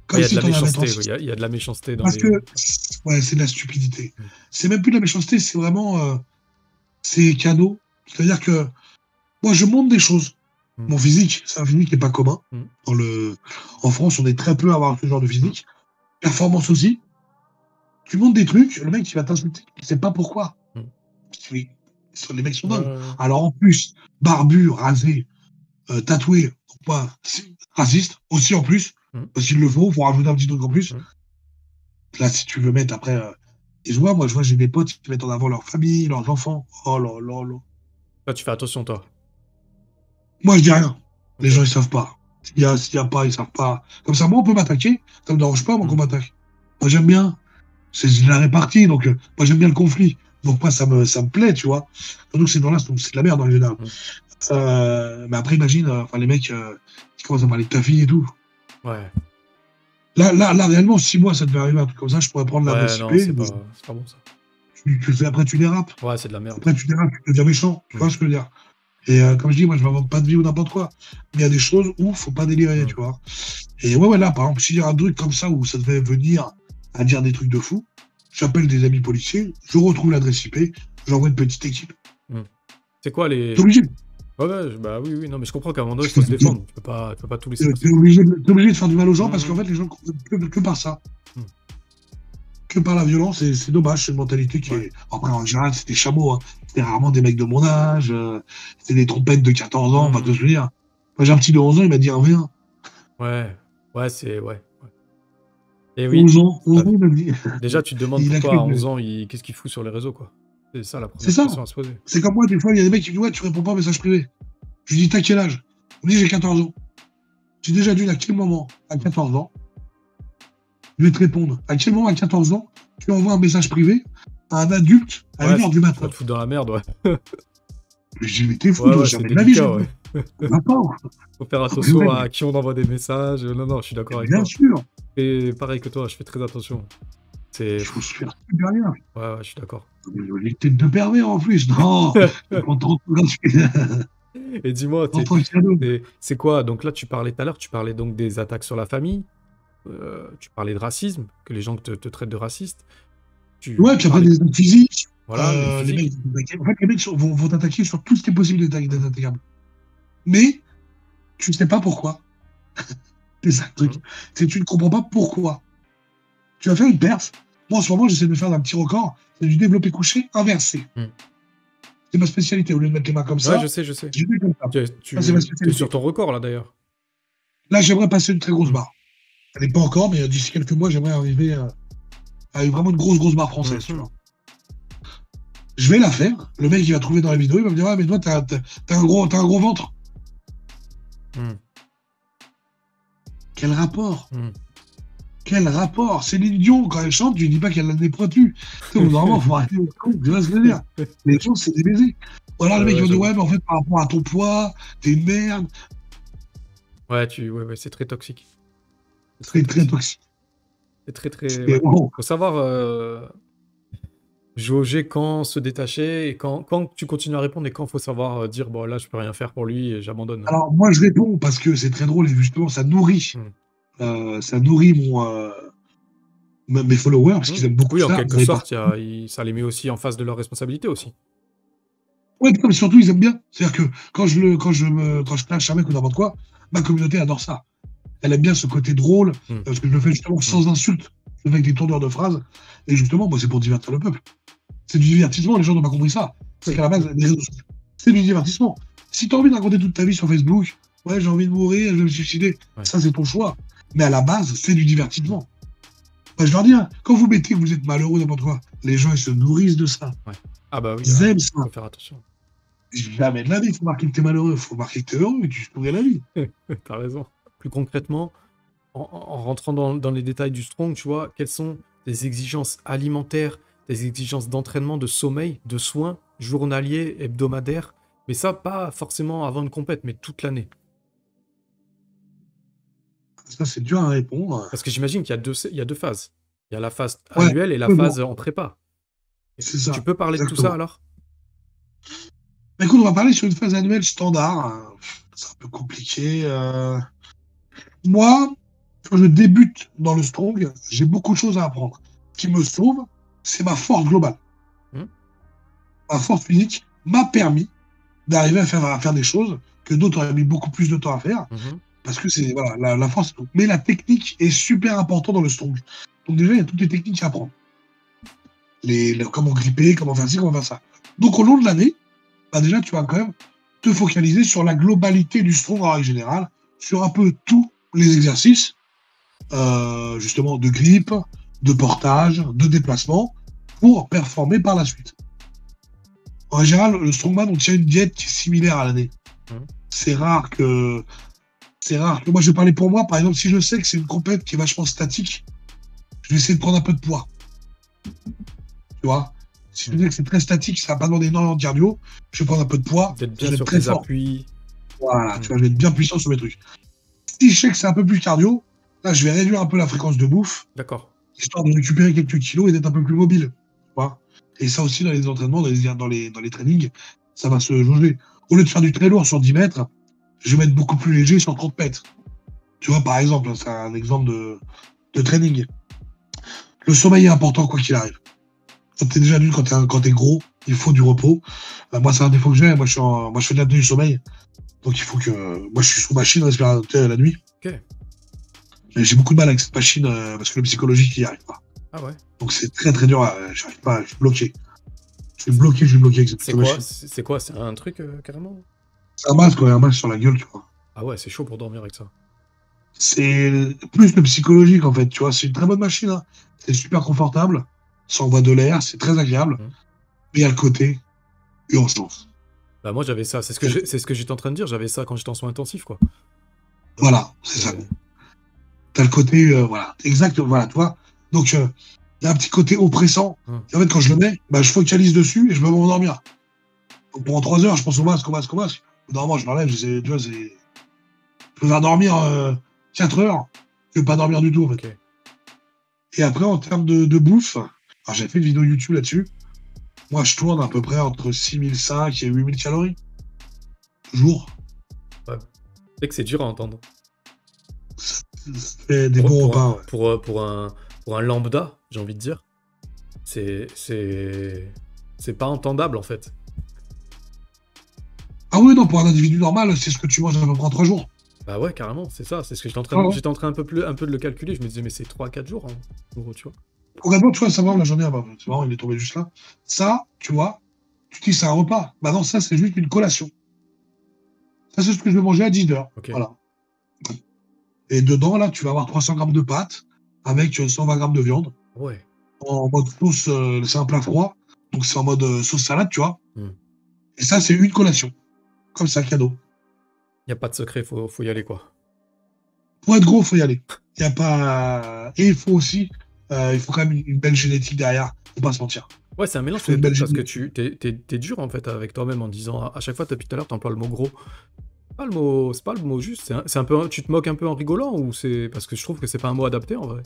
Comme si t'en avais 36. Il y a de la méchanceté dans Parce que, ouais, c'est de la stupidité. C'est même plus de la méchanceté, c'est vraiment... c'est cadeau. C'est-à-dire que moi, je montre des choses. Mon physique, c'est un physique qui n'est pas commun. En France, on est très peu à avoir ce genre de physique. Performance aussi. Tu montres des trucs, le mec, il va t'insulter. Il ne sait pas pourquoi. Les mecs sont dingues. Alors, en plus, barbu, rasé, tatoué, raciste, aussi en plus. Parce qu'il le faut, il faut rajouter un petit truc en plus. Là, si tu veux mettre après... Et je vois, j'ai des potes qui mettent en avant leur famille, leurs enfants. Oh là là là. Là, tu fais attention, toi. Moi, je dis rien. Les gens, ils savent pas. S'il y a pas, ils savent pas. Comme ça, moi, on peut m'attaquer. Ça me dérange pas, moi, qu'on m'attaque. Moi, j'aime bien. C'est la répartie. Donc, moi, j'aime bien le conflit. Donc, moi, ça me plaît, tu vois. Donc, c'est de la merde, en général. Mais après, imagine, les mecs qui commencent à parler de ta fille et tout. Ouais. Là, réellement, si moi, ça devait arriver un truc comme ça, je pourrais prendre la non, c'est pas bon, ça. Tu le fais, après, tu dérapes. Ouais, c'est de la merde. Après, tu dérapes, tu deviens méchant. Tu vois ce que je veux dire? Et comme je dis, moi, je ne m'invente pas de vie ou n'importe quoi. Mais il y a des choses où il ne faut pas délirer, tu vois. Et ouais, là, par exemple, s'il y a un truc comme ça où ça devait venir à dire des trucs de fou, j'appelle des amis policiers, je retrouve l'adresse IP, j'envoie une petite équipe. C'est quoi les... T'es obligé. Ouais, bah oui, non, mais je comprends qu'à un moment donné, il faut se défendre. Tu peux pas tout laisser passer. T'es obligé de faire du mal aux gens parce qu'en fait, les gens que par ça. Que par la violence, et c'est dommage, c'est une mentalité qui est... Après, en général, c'était chameau, hein. C'était rarement des mecs de mon âge, c'était des trompettes de 14 ans, pas de se dire. Moi, j'ai un petit de 11 ans, il m'a dit un V1. Ouais, c'est... Ouais. Et oui. 11 ans, il m'a dit... Déjà, tu te demandes pourquoi, à 11 ans, qu'est-ce qu'il fout sur les réseaux, quoi. C'est ça, la première question à se poser. C'est comme moi, des fois, il y a des mecs qui me disent « Ouais, tu réponds pas aux messages privés. » Je lui dis « T'as quel âge ?» Il me dit « J'ai 14 ans. » J'ai déjà dû, à quel moment, à 14 ans, je vais te répondre. À quel moment, à 14 ans, tu envoies un message privé à un adulte à 1h du matin? Ça te fout dans la merde, ouais. J'ai dit, mais t'es fou, jamais de la vie, Faut faire attention à qui on envoie des messages. Non, je suis d'accord avec toi. Bien sûr. Et pareil que toi, je fais très attention. Il faut se faire super bien. Ouais, je suis d'accord. Les têtes de pervers en plus. Non. Et dis-moi, c'est quoi? Donc là, tu parlais tout à l'heure, tu parlais donc des attaques sur la famille. Tu parlais de racisme, que les gens te traitent de raciste. Ouais, puis après des attaques physiques. Voilà, les mecs vont t'attaquer sur tout ce qui est possible d'être attaquable. Mais tu ne sais pas pourquoi. C'est ça le truc. Tu ne comprends pas pourquoi. Tu vas faire une perf. Moi, en ce moment, j'essaie de faire un petit record. C'est du développé couché inversé. C'est ma spécialité. Au lieu de mettre les mains comme ça. Ouais, je sais. Comme ça. Tu es sur ton record, là, d'ailleurs. Là, j'aimerais passer une très grosse barre. Elle n'est pas encore, mais d'ici quelques mois, j'aimerais arriver à vraiment une grosse barre française, tu vois. Je vais la faire. Le mec, il va trouver dans la vidéo, il va me dire « Ouais, mais toi, t'as un gros ventre. » Quel rapport? Quel rapport? Céline Dion, quand elle chante, tu ne dis pas qu'elle a des pointus. Normalement, il faut arrêter. Tu vois ce que je veux dire? Les gens, c'est des baisers. Voilà, le mec, il va dire « Ouais, mais en fait, par rapport à ton poids, t'es une merde. » Ouais, c'est très toxique. C'est très toxique. C'est très... Faut savoir jauger quand se détacher et quand tu continues à répondre et quand faut savoir dire bon là je peux rien faire pour lui et j'abandonne. Alors moi je réponds parce que c'est très drôle et justement ça nourrit mes followers parce qu'ils aiment beaucoup ça. Oui, en quelque sorte, ça les met aussi en face de leurs responsabilités aussi. Ouais, mais surtout ils aiment bien. C'est-à-dire que quand je clash un mec ou n'importe quoi, ma communauté adore ça. Elle aime bien ce côté drôle, Mm. parce que je le fais justement sans insulte. Je le fais avec des tourneurs de phrases. Et justement, moi, c'est pour divertir le peuple. C'est du divertissement, les gens n'ont pas compris ça. C'est qu'à la base, les réseaux sociaux, c'est du divertissement. Si tu as envie de raconter toute ta vie sur Facebook, ouais, j'ai envie de mourir, je vais me suicider, Ouais. ça, c'est ton choix. Mais à la base, c'est du divertissement. Je leur dis, hein, quand vous mettez que vous êtes malheureux, n'importe quoi, les gens, ils se nourrissent de ça. Ouais. Ah bah oui, Ils aiment ça. faut faire attention. Jamais de la vie, il faut marquer que t'es malheureux, il faut marquer que t'es heureux et tu souris la vie. T'as raison. Plus concrètement, en rentrant dans les détails du strong, tu vois, quelles sont tes exigences alimentaires, tes exigences d'entraînement, de sommeil, de soins, journaliers, hebdomadaires, mais ça, pas forcément avant une compète, mais toute l'année. Ça, c'est dur à répondre. Parce que j'imagine qu'il y a deux phases. Il y a la phase Ouais, annuelle et la bon, phase en prépa. c'est ça. Tu peux parler de tout ça Exactement. alors? Bah, écoute, on va parler sur une phase annuelle standard, hein. C'est un peu compliqué. Moi, quand je débute dans le strong, j'ai beaucoup de choses à apprendre. Ce qui me sauve, c'est ma force globale. Hmm. Ma force physique m'a permis d'arriver à faire des choses que d'autres auraient mis beaucoup plus de temps à faire. Mhm. Parce que c'est voilà, la force. Mais la technique est super importante dans le strong. Donc déjà, il y a toutes les techniques à apprendre. Comment gripper, comment faire ci, comment faire ça. Donc au long de l'année, bah déjà, tu vas quand même te focaliser sur la globalité du strong en règle générale, sur un peu tous les exercices, justement de grippe, de portage, de déplacement, pour performer par la suite. En général, le strongman, on tient une diète qui est similaire à l'année. Mhm. C'est rare que moi, je vais parler pour moi, par exemple, si je sais que c'est une compète qui est vachement statique, je vais essayer de prendre un peu de poids. Tu vois, si je sais que c'est très statique, ça va pas demander énormément de cardio, je vais prendre un peu de poids, D'être je bien vais être sur très tes fort. appuis. Voilà, tu vois, je vais être bien puissant sur mes trucs. Si je sais que c'est un peu plus cardio, là, je vais réduire un peu la fréquence de bouffe, D'accord. histoire de récupérer quelques kilos et d'être un peu plus mobile. Tu vois, et ça aussi, dans les entraînements, dans les trainings, ça va se jauger. Au lieu de faire du très lourd sur 10 mètres, je vais mettre beaucoup plus léger sur 30 mètres. Tu vois, par exemple, c'est un exemple de training. Le sommeil est important, quoi qu'il arrive. Quand t'es déjà nul, quand t'es gros, il faut du repos. Moi, c'est un défaut que j'ai. Moi, je fais de l'apnée du sommeil. Donc, il faut que. Moi, je suis sous machine respiratoire la nuit. Ok. Et j'ai beaucoup de mal avec cette machine parce que le psychologique, il n'y arrive pas. Ah ouais. Donc, c'est très, très dur. J'arrive pas. Je suis bloqué. Je suis bloqué avec cette C'est machine. c'est quoi? C'est un truc carrément? C'est un masque, ouais, un masque sur la gueule, tu vois. Ah ouais, c'est chaud pour dormir avec ça. C'est plus le psychologique, en fait. Tu vois, c'est une très bonne machine. Hein. C'est super confortable. Ça envoie de l'air. C'est très agréable. Mhm. Mais il y a le côté urgence. Bah moi j'avais ça, c'est ce que j'étais en train de dire, j'avais ça quand j'étais en soins intensifs quoi. Voilà, c'est ça. T'as le côté, voilà, exact, voilà, tu vois. Donc, il y a un petit côté oppressant. Et en fait, quand je le mets, bah, je focalise dessus et je me mets à m'endormir. Donc, pendant 3 heures, je pense au masque. Normalement, je l'enlève, tu vois, je peux dormir 4 heures, je ne peux pas dormir du tout, en fait. Ok. Et après, en termes de bouffe, alors j'ai fait une vidéo YouTube là-dessus. Moi, je tourne à peu près entre 6005 et 8000 calories. Toujours. Ouais. C'est que c'est dur à entendre. Ça fait des bons repas, ouais. Pour un lambda, j'ai envie de dire, c'est pas entendable en fait. Ah oui, non, pour un individu normal, c'est ce que tu manges à peu près en 3 jours. Bah ouais, carrément, c'est ça, c'est ce que j'étais en train, Ah ouais. j'étais en train un peu de le calculer, je me disais mais c'est 3-4 jours en gros, tu vois. Concrètement, tu vois, ça va, la journée, c'est marrant, il est tombé juste là. Ça, tu vois, tu te dis c'est un repas. Bah non, ça, c'est juste une collation. Ça, c'est ce que je vais manger à 10 heures. Ok. Voilà. Et dedans, là, tu vas avoir 300 grammes de pâtes avec 120 grammes de viande. Ouais. En mode sauce, c'est un plat froid. Donc, c'est en mode sauce salade, tu vois. Et ça, c'est une collation. Comme ça, cadeau. Y a pas de secret, faut y aller quoi. Pour être gros, faut y aller. Y a pas. Et il faut aussi, il faut quand même une belle génétique derrière. Faut pas se mentir. Ouais, c'est un mélange Faut une belle parce que génétique. t'es dur en fait avec toi-même en disant à chaque fois depuis tout à l'heure t'emploies le mot gros. C'est pas le mot juste, c'est un peu, tu te moques un peu en rigolant ou c'est parce que je trouve que c'est pas un mot adapté en vrai.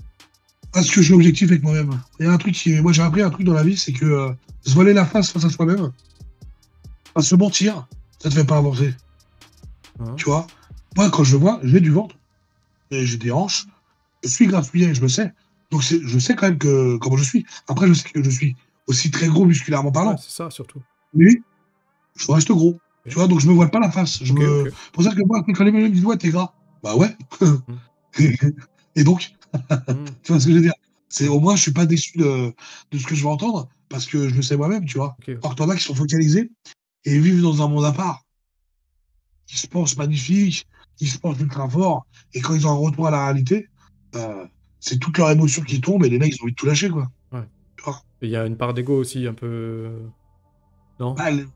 Parce que je suis objectif avec moi-même. Il y a un truc moi j'ai appris un truc dans la vie, c'est que se voiler la face à soi-même, pas se mentir, ça te fait pas avancer. Hein. Tu vois, moi quand je vois, j'ai du ventre, et j'ai des hanches, je suis grassouillet, je le sais. Donc je sais quand même comment je suis. Après, je sais que je suis aussi très gros musculairement parlant. Ouais, c'est ça surtout. Mais je reste gros. Tu vois, donc je me voile pas la face. Ok. Pour ça que moi, quand les mecs me disent ouais, t'es gras. Bah ouais. Et donc, Mmh. tu vois ce que je veux dire? C'est Ouais. au moins, je suis pas déçu de ce que je vais entendre parce que je le sais moi-même, tu vois? OK. Alors que t'en as qui sont focalisés et vivent dans un monde à part. Ils se pensent magnifiques, ils se pensent ultra forts et quand ils ont un retour à la réalité, heu, c'est toute leur émotion Mmh. qui tombe et les mecs, ils ont envie de tout lâcher, quoi. Ouais. Tu vois? Et il y a une part d'ego aussi un peu, non? Bah, le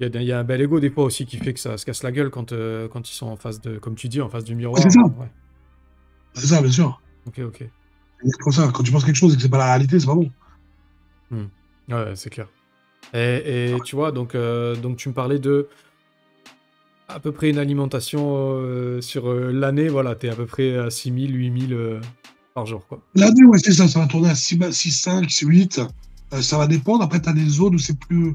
Il y a un bel ego des fois aussi qui fait que ça se casse la gueule quand ils sont en face de comme tu dis, en face du ouais, c'est miroir, ça, ouais. c'est ça, bien sûr. OK, OK. C'est comme ça, quand tu penses quelque chose et que c'est pas la réalité, c'est pas bon. Mmh. Ouais, c'est clair. Et tu vois, donc tu me parlais de à peu près une alimentation, sur, l'année, voilà, tu es à peu près à 6 000, 8 000 par jour, quoi. L'année, ouais, c'est ça, ça va tourner à 6, 5, 8. Ça va dépendre. Après, tu as des zones où c'est plus.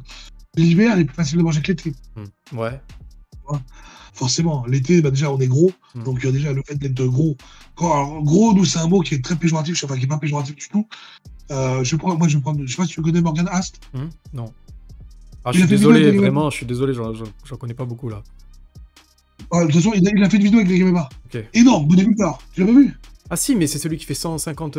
L'hiver, il est plus facile de manger que l'été. Mmh. Ouais. Tu vois. Forcément, l'été, bah, déjà, on est gros. Mmh. Donc, déjà, le fait d'être gros. Alors, gros, nous, c'est un mot qui est très péjoratif. Enfin, qui n'est pas péjoratif du tout. Moi, je vais prendre. Je sais pas si tu connais Morgan Ast. Mmh. Non. Ah, je Il suis a fait une vidéo avec désolé, les Gameba. vraiment, je suis désolé, j'en connais pas beaucoup, là. De toute façon, il a fait une vidéo avec les Gameba. OK. Énorme, bodybuilder. Tu l'as pas vu? Ah si, mais c'est celui qui fait 150,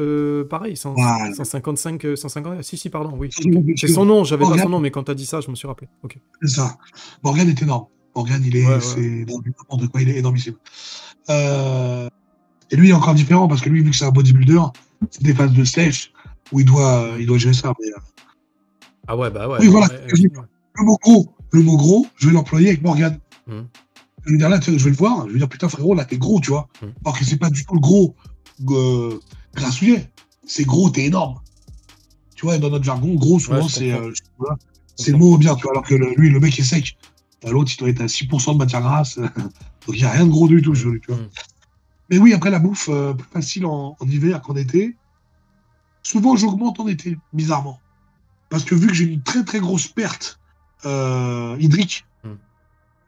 pareil, 100 Voilà. 155, 150 si, si, pardon, oui, Ça, OK. C'est son nom, j'avais pas Morgan, son nom, mais quand tu as dit ça, je me suis rappelé. OK. c'est ça. Morgan est énorme. Morgan, Ouais, ouais. c'est n'importe quoi, il est énormissime. Et lui, il est encore différent parce que lui, vu que c'est un bodybuilder, c'est des phases de sèche où Mmh. il doit gérer ça. Mais, Ah ouais, bah ouais, oui, non, voilà. ouais. Le mot gros, je vais l'employer avec Morgan. Mmh. Je vais dire là, je vais le voir, je vais dire putain, frérot, là, t'es gros, tu vois. Mmh. Alors que c'est pas du tout le gros grassouillet. C'est gros, t'es énorme. Tu vois, dans notre jargon, gros, Ouais, souvent, je comprends, voilà, je c'est le comprends. mot bien, tu vois. Alors que lui, le mec est sec. L'autre, il doit être à 6% de matière grasse. Donc, il n'y a rien de gros du tout Mmh. sur lui, tu vois. Mmh. Mais oui, après, la bouffe, plus facile en hiver qu'en été. Souvent, j'augmente en été, bizarrement. Parce que vu que j'ai une très très grosse perte hydrique, Mmh. le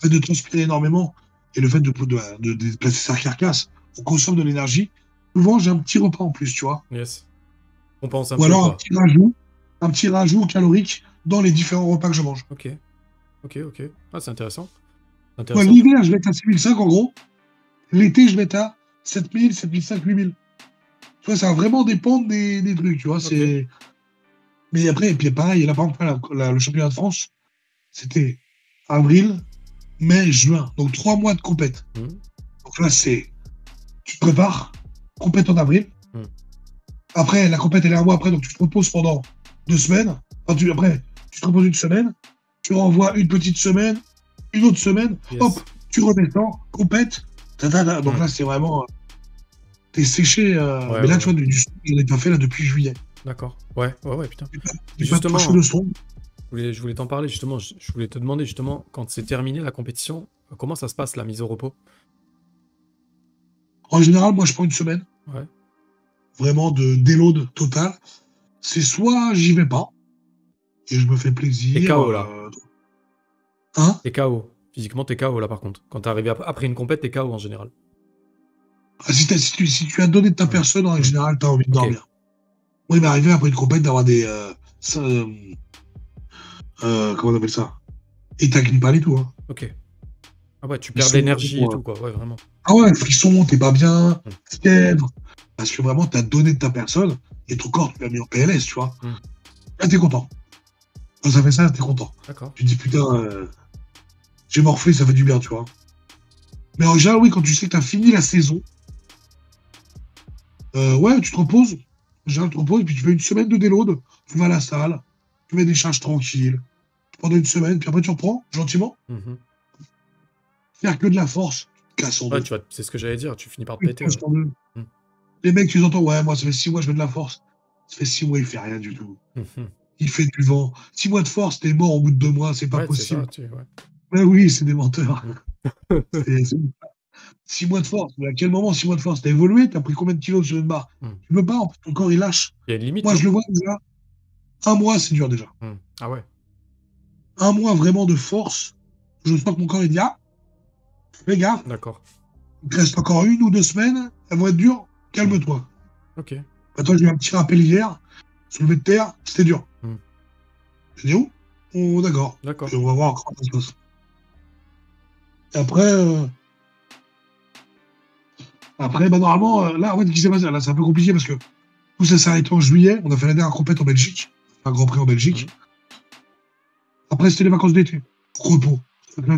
fait de transpirer énormément et le fait de déplacer sa carcasse, on consomme de l'énergie. Souvent, j'ai un petit repas en plus, tu vois. Yes. On pense un Ou peu, alors quoi. un petit rajout calorique dans les différents repas que je mange. OK. OK, OK. Ah, c'est intéressant. C'est Moi, intéressant. l'hiver, je vais être à 6 500 en gros. L'été, je vais être à 7 000, 7 500, 8 000. Tu vois, ça va vraiment dépendre des trucs, tu vois. OK. Mais après, et puis pareil, là, par exemple, le championnat de France, c'était avril, mai, juin. Donc 3 mois de compète. Mmh. Donc là, tu te prépares, compète en avril. Mmh. Après, la compète, elle est un mois après, donc tu te reposes pendant 2 semaines. Après, tu te reposes une semaine, tu renvoies une petite semaine, une autre semaine, hop, Yes. tu redescends, compète. Donc Mmh. là, c'est vraiment. T'es séché. Ouais, Mais là, ouais, tu ouais. vois, j'en ai pas fait là depuis juillet. D'accord. Ouais, ouais, ouais, putain. J'ai pas touché Justement, de son. je voulais t'en parler, justement. Je voulais te demander, justement, quand c'est terminé la compétition, comment ça se passe, la mise au repos? En général, moi, je prends une semaine, Ouais. vraiment de déload total. C'est soit j'y vais pas et je me fais T'es plaisir. KO, là. Hein. T'es KO. Physiquement, t'es KO, là, par contre. Quand t'es arrivé après une compète, t'es KO, en général. Ah, si tu as donné de ta Mmh. personne, en Mmh. général, tu as envie de OK. dormir. Moi, il m'est arrivé après une compète d'avoir comment on appelle ça? État grippal et tout. Hein. OK. Ah ouais, tu perds de Frisson, l'énergie et tout, quoi. Ouais, vraiment. ah ouais, frisson, t'es pas bien, Mmh. fièvre. Parce que vraiment, t'as donné de ta personne et ton corps, tu l'as mis en PLS, tu vois. Mmh. Là, t'es content. Quand ça fait ça, t'es content. D'accord. Tu te dis, putain, j'ai morflé, ça fait du bien, tu vois. Mais en général, oui, quand tu sais que t'as fini la saison, ouais, tu te reposes. En général, tu te reposes, puis tu fais une semaine de déload. Tu vas à la salle, tu mets des charges tranquilles pendant une semaine, puis après tu reprends gentiment. Mmh. Faire que de la force, tu te casses en Ouais, deux. c'est ce que j'allais dire, tu finis par te Tu te péter, casses ouais. en deux. Mmh. Les mecs, tu les entends, ouais, moi, ça fait 6 mois, je fais de la force. Ça fait 6 mois, il fait rien du tout. Mmh. Il fait du vent. 6 mois de force, t'es mort au bout de 2 mois, c'est pas Ouais, c'est ça, possible. ouais. Ben oui, c'est des menteurs. Mmh. C'est 6 mois de force. Mais à quel moment 6 mois de force? T'as évolué? T'as pris combien de kilos sur une barre? Mmh. Tu peux pas, en fait, ton corps, il lâche. Il y a une limite, Moi, je non? le vois déjà. Un mois, c'est dur déjà. Mmh. Ah ouais. Un mois vraiment de force. Je sens que mon corps, il dit, ah, fais gaffe. D'accord. Il te reste encore 1 ou 2 semaines. Elles vont être dures. Mmh. Calme-toi. OK. Bah, toi, j'ai eu un petit rappel hier. Soulevé de terre, c'était dur. Mmh. J'ai dit, oh, oh d'accord. D'accord. Et on va voir comment ça se passe. Et après, Après, bah, normalement, là, en fait, ce qui s'est passé, là, c'est un peu compliqué parce que tout ça s'est arrêté en juillet. On a fait la dernière compète en Belgique, un Grand Prix en Belgique. Après, c'était les vacances d'été. Repos.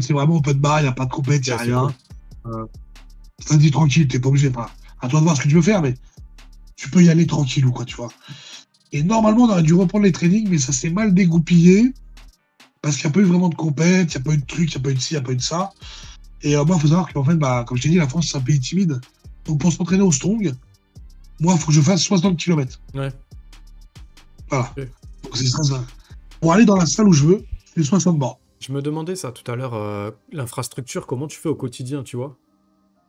C'est vraiment open bar, il n'y a pas de compète, il n'y a Yeah, c'est rien. cool. Ça te dit tranquille, t'es pas obligé. Enfin, à toi de voir ce que tu veux faire, mais tu peux y aller tranquille ou quoi, tu vois. Et normalement, on aurait dû reprendre les trainings, mais ça s'est mal dégoupillé parce qu'il n'y a pas eu vraiment de compète, il n'y a pas eu de trucs, il n'y a pas eu de ci, il n'y a pas eu de ça. Et moi, il faut savoir qu'en fait, bah, comme je t'ai dit, la France, c'est un pays timide. Donc, pour s'entraîner au strong, moi, il faut que je fasse 60 km. Ouais. Voilà. Ok. Donc, c'est ça. Pour aller dans la salle où je veux, c'est 60 bords. Je me demandais ça tout à l'heure, l'infrastructure, comment tu fais au quotidien, tu vois?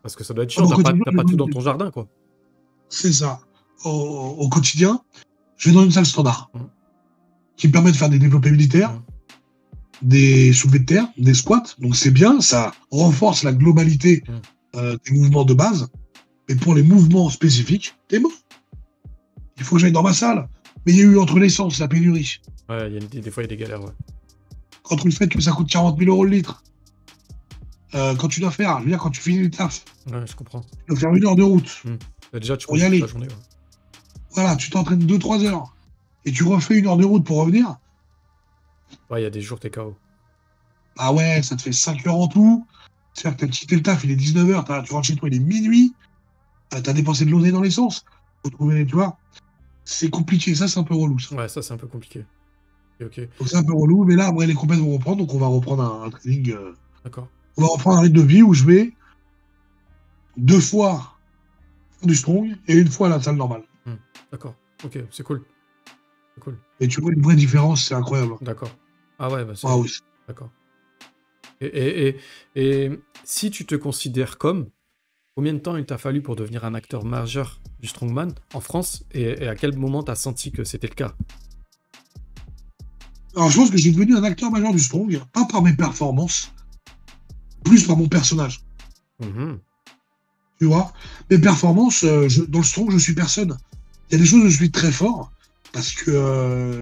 Parce que ça doit être Ah, chiant, au quotidien, t'as pas tout dans ton jardin, quoi. c'est ça. Au quotidien, je vais dans une salle standard qui me permet de faire des développés militaires, des soulevés de terre, des squats. Donc, c'est bien, ça renforce la globalité des mouvements de base. Mais pour les mouvements spécifiques, t'es mort. Il faut que j'aille dans ma salle. Mais il y a eu entre l'essence, la pénurie. Ouais, des fois, il y a des galères, ouais. Entre le fait que ça coûte 40 000 € le litre. Quand tu dois faire, je veux dire, quand tu finis le taf, Ouais, je comprends. tu dois faire 1 heure de route. Bah, déjà, tu Pour y comptes toute aller. la journée, ouais. Voilà, tu t'entraînes 2-3 heures. Et tu refais 1 heure de route pour revenir. Ouais, il y a des jours, t'es KO. Ah ouais, ça te fait 5 heures en tout. C'est-à-dire que t'as quitté le taf, il est 19 heures, tu rentres chez toi, il est minuit. T'as dépensé de l'oseille dans l'essence. Faut trouver, tu vois. C'est compliqué, ça c'est un peu relou. Ça. Ouais, ça, c'est un peu compliqué. Ok. Donc c'est un peu relou, mais là, après, les compètes vont reprendre, donc on va reprendre un training. D'accord. On va reprendre un rythme de vie où je vais 2 fois faire du strong et 1 fois à la salle normale. D'accord. Ok, c'est cool. C'est cool. Et tu vois une vraie différence, c'est incroyable. D'accord. Ah ouais, bah c'est... Ah oui. D'accord. Et si tu te considères comme, combien de temps il t'a fallu pour devenir un acteur majeur du strongman en France et à quel moment t'as senti que c'était le cas? Alors je pense que j'ai devenu un acteur majeur du strong, pas par mes performances, plus par mon personnage. Tu vois, mes performances, dans le strong, je suis personne. Il y a des choses où je suis très fort, parce que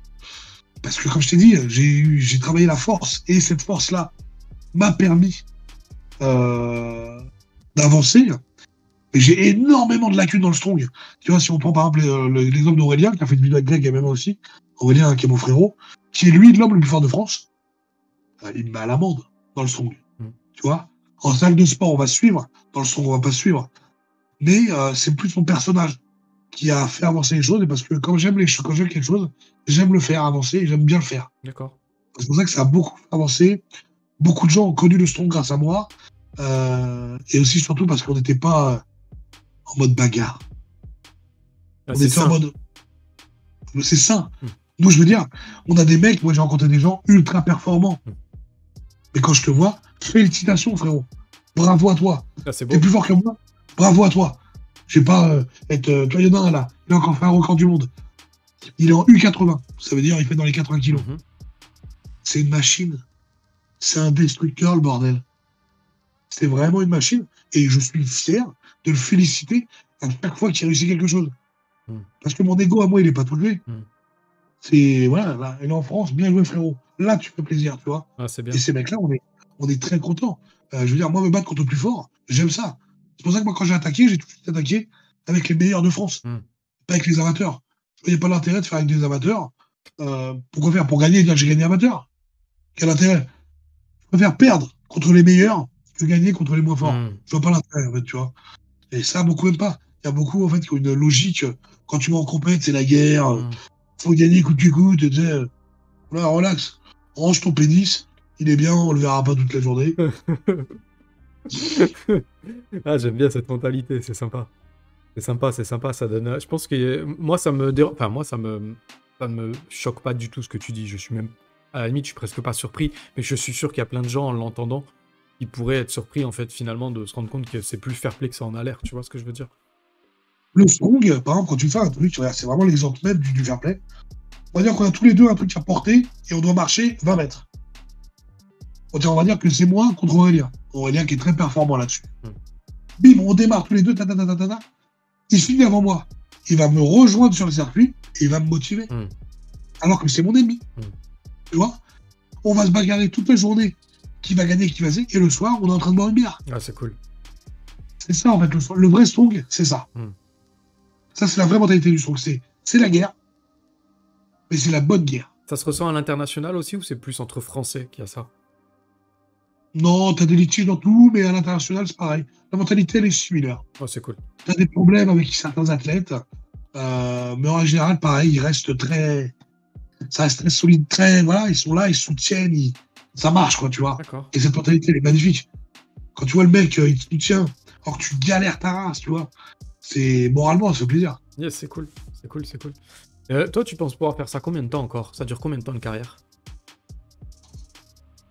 comme je t'ai dit, j'ai travaillé la force, et cette force-là m'a permis d'avancer. Et j'ai énormément de lacunes dans le strong. Tu vois, si on prend par exemple l'exemple d'Aurélien, qui a fait une vidéo avec Greg et même aussi, Aurélien, qui est mon frérot, qui est lui l'homme le plus fort de France, il me met à l'amende dans le strong. Tu vois, en salle de sport, on va suivre, dans le strong, on va pas suivre. Mais c'est plus son personnage qui a fait avancer les choses, et parce que quand j'aime quelque chose, j'aime le faire avancer et j'aime bien le faire. D'accord. C'est pour ça que ça a beaucoup avancé. Beaucoup de gens ont connu le strong grâce à moi. Et aussi, surtout, parce qu'on n'était pas en mode bagarre. Ah, on c'est était sain. en mode. C'est sain. Nous, je veux dire, on a des mecs, moi j'ai rencontré des gens ultra performants. Mais quand je te vois, félicitations, frérot. Bravo à toi. Ah, c'est beau. T'es plus fort que moi. Bravo à toi. Je vais pas être. Toi, il y en a un là. Il a encore fait un record du monde. Il est en U80. Ça veut dire il fait dans les 80 kilos. C'est une machine. C'est un destructeur, le bordel. C'est vraiment une machine. Et je suis fier de le féliciter à chaque fois qu'il réussit quelque chose. Parce que mon ego à moi, il est pas touché. C'est, voilà, là, il est en France, bien joué, frérot. Là, tu fais plaisir, tu vois. Ah, c'est bien. Et ces mecs-là, on est très contents. Je veux dire, moi, me battre contre le plus fort, j'aime ça. C'est pour ça que moi, quand j'ai attaqué, j'ai tout de suite attaqué avec les meilleurs de France. Pas avec les amateurs. Il n'y a pas l'intérêt de faire avec des amateurs. Pourquoi faire? Pour gagner, dire j'ai gagné amateur. Quel intérêt? Je préfère perdre contre les meilleurs que gagner contre les moins forts. Je vois pas l'intérêt, en fait, tu vois. Et ça, beaucoup n'aiment pas. Il y a beaucoup, en fait, qui ont une logique. Quand tu vas en compète, c'est la guerre. Faut gagner coûte que coûte. Tu sais, voilà, relax. Range ton pénis. Il est bien, on le verra pas toute la journée. Ah, j'aime bien cette mentalité, c'est sympa. C'est sympa, ça donne... Je pense que moi, ça me dérange... Enfin, moi, ça me choque pas du tout ce que tu dis. Je suis même... À la limite, je suis presque pas surpris, mais je suis sûr qu'il y a plein de gens, en l'entendant, qui pourraient être surpris, en fait, finalement, de se rendre compte que c'est plus fair play que ça en a l'air. Tu vois ce que je veux dire? Le strong, par exemple, quand tu fais un truc, c'est vraiment l'exemple même du fair play. On va dire qu'on a tous les deux un truc à porter et on doit marcher 20 mètres. On va dire que c'est moi contre Aurélien. Aurélien qui est très performant là-dessus. Bim, on démarre tous les deux, il finit avant moi. Il va me rejoindre sur le circuit et il va me motiver. Alors que c'est mon ennemi. Tu vois? On va se bagarrer toute la journée. Qui va gagner, qui va gagner. Et le soir, on est en train de boire une bière. Ah, c'est cool. C'est ça, en fait, le vrai strong, c'est ça. Hmm. Ça, c'est la vraie mentalité du strong. C'est la guerre, mais c'est la bonne guerre. Ça se ressent à l'international aussi ou c'est plus entre Français qu'il y a ça? Non, t'as des litiges dans tout, mais à l'international, c'est pareil. La mentalité, elle est similaire. Oh, c'est cool. T'as des problèmes avec certains athlètes, mais en général, pareil, ça reste très solide, voilà, ils sont là, ils soutiennent, ça marche, quoi, tu vois. D'accord. Et cette mentalité, elle est magnifique. Quand tu vois le mec, il te soutient, alors que tu galères ta race, tu vois, moralement, ça fait plaisir. Yes, c'est cool. C'est cool, c'est cool. Toi, tu penses pouvoir faire ça combien de temps encore? Ça dure combien de temps une carrière?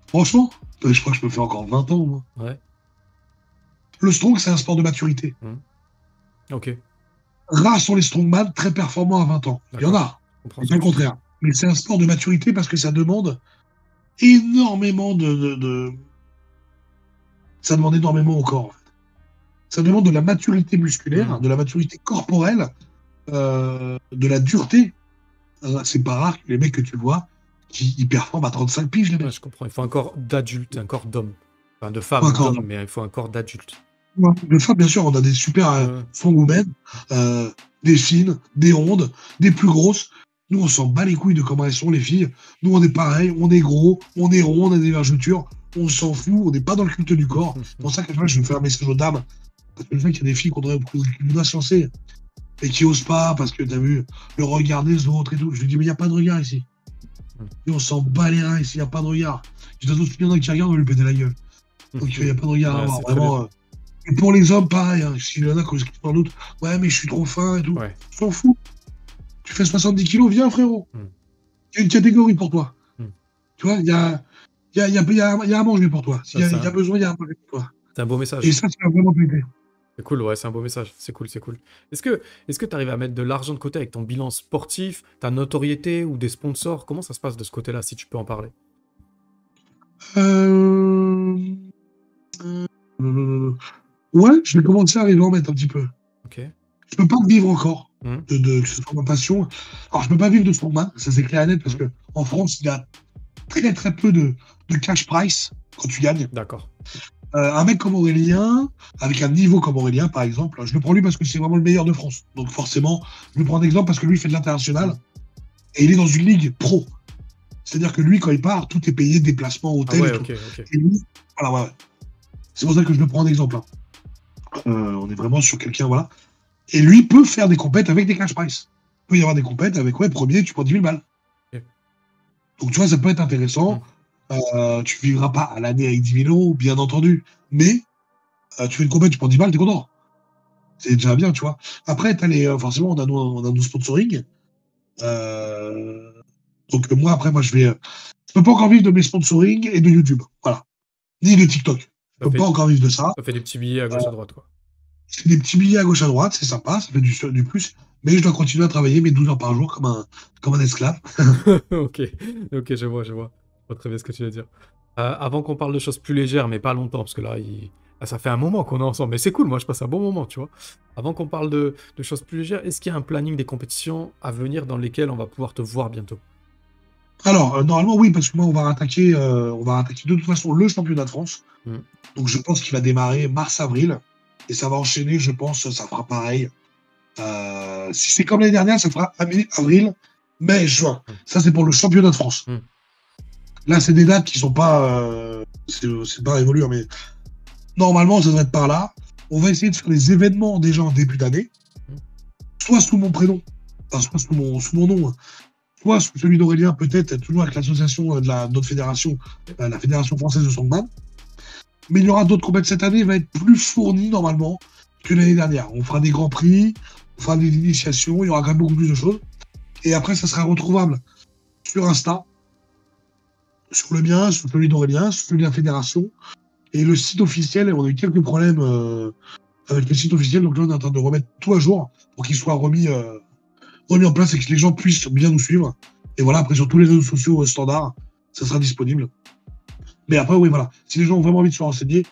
Franchement, je crois que je peux faire encore 20 ans, moi. Ouais. Le strong, c'est un sport de maturité. Ok. Rares sont les strongman très performants à 20 ans. Il y en a, c'est pas le contraire. Mais c'est un sport de maturité parce que ça demande énormément Ça demande énormément au corps, en fait. Ça demande de la maturité musculaire, de la maturité corporelle, de la dureté. C'est pas rare que les mecs que tu vois, qui performent à 35 piges, les mecs. Ouais, je comprends. Il faut un corps d'adulte, un corps d'homme. Enfin, de femme, d'homme, mais il faut un corps d'adulte. De femme, bien sûr, on a des super strongwomen, des fines, des rondes, des plus grosses. Nous, on s'en bat les couilles de comment elles sont, les filles. Nous, on est pareil, on est gros, on est rond, on a des vergetures. On s'en fout, on n'est pas dans le culte du corps. C'est pour ça que je vais faire un message aux dames. Parce que je sais qu'il y a des filles qui doivent se lancer et qui osent pas parce que t'as vu le regard des autres et tout. Je lui dis, mais il n'y a pas de regard ici. Et on s'en bat les reins ici, il n'y a pas de regard. Je dis, il y en a qui regardent, on va lui péter la gueule. Donc il n'y a pas de regard à avoir. Vraiment. Et pour les hommes, pareil. Hein, s'il y en a qui sans doute, ouais, mais je suis trop fin et tout. Ouais. Je t'en fous. Tu fais 70 kilos, viens, frérot. Il y a une catégorie pour toi. Tu vois, il y a à manger pour toi. S'il y a besoin, il y a à manger pour toi. C'est un beau message. Et ça, c'est vraiment plaisir. C'est cool, ouais, c'est un beau message. C'est cool, c'est cool. Est-ce que tu arrives à mettre de l'argent de côté avec ton bilan sportif, ta notoriété ou des sponsors? Comment ça se passe de ce côté-là, si tu peux en parler? Ouais, je vais commencer à arriver à en mettre un petit peu. Ok. Je peux pas vivre encore que ce soit ma passion. Alors, je peux pas vivre de strongman, ça c'est clair et net, parce que en France, il y a très très peu de cash price quand tu gagnes. D'accord. Un mec comme Aurélien, avec un niveau comme Aurélien, par exemple, je le prends lui parce que c'est vraiment le meilleur de France. Donc forcément, je le prends d'exemple parce que lui, il fait de l'international et il est dans une ligue pro. C'est-à-dire que lui, quand il part, tout est payé, déplacement, hôtel et tout. Okay. Et lui, voilà, ouais. C'est pour ça que je le prends d'exemple. Hein. On est vraiment sur quelqu'un, voilà. Et lui peut faire des compètes avec des cash price. Il peut y avoir des compètes avec, ouais, premier, tu prends 10 000 balles. Okay. Donc, tu vois, ça peut être intéressant. Tu vivras pas à l'année avec 10 000 euros, bien entendu. Mais tu fais une compète, tu prends 10 balles, t'es content. C'est déjà bien, tu vois. Après, forcément, on a nos sponsoring. Donc, moi, je peux pas encore vivre de mes sponsoring et de YouTube. Voilà. Ni de TikTok. Je peux pas encore vivre de ça. Ça fait des petits billets à gauche à droite, quoi. C'est des petits billets à gauche à droite, c'est sympa, ça fait du plus. Mais je dois continuer à travailler mes 12 heures par jour comme un esclave. Ok, je vois. Je vois très bien ce que tu veux dire. Avant qu'on parle de choses plus légères, mais pas longtemps, parce que là, ça fait un moment qu'on est ensemble. Mais c'est cool, moi, je passe un bon moment, tu vois. Avant qu'on parle de choses plus légères, est-ce qu'il y a un planning des compétitions à venir dans lesquelles on va pouvoir te voir bientôt? Alors, normalement, oui, parce que moi, on va attaquer de toute façon le championnat de France. Donc, je pense qu'il va démarrer mars-avril. Et ça va enchaîner, je pense, ça fera pareil. Si c'est comme l'année dernière, ça fera avril, mai, juin. Ça, c'est pour le championnat de France. Là, c'est des dates qui sont pas... c'est pas révolu, mais normalement, ça devrait être par là. On va essayer de faire des événements déjà en début d'année. Soit sous mon prénom, soit sous mon nom, soit sous celui d'Aurélien, peut-être, toujours avec l'association de notre fédération, la Fédération Française de Strongman. Mais il y aura d'autres compétitions cette année, va être plus fourni normalement que l'année dernière. On fera des grands prix, on fera des initiations, il y aura quand même beaucoup plus de choses. Et après, ça sera retrouvable sur Insta, sur le mien, sur celui d'Aurélien, sur celui de la fédération. Et le site officiel, on a eu quelques problèmes avec le site officiel, donc là on est en train de remettre tout à jour pour qu'il soit remis en place et que les gens puissent bien nous suivre. Et voilà, après sur tous les réseaux sociaux standards, ça sera disponible. Mais après, oui, voilà. Si les gens ont vraiment envie de se renseigner,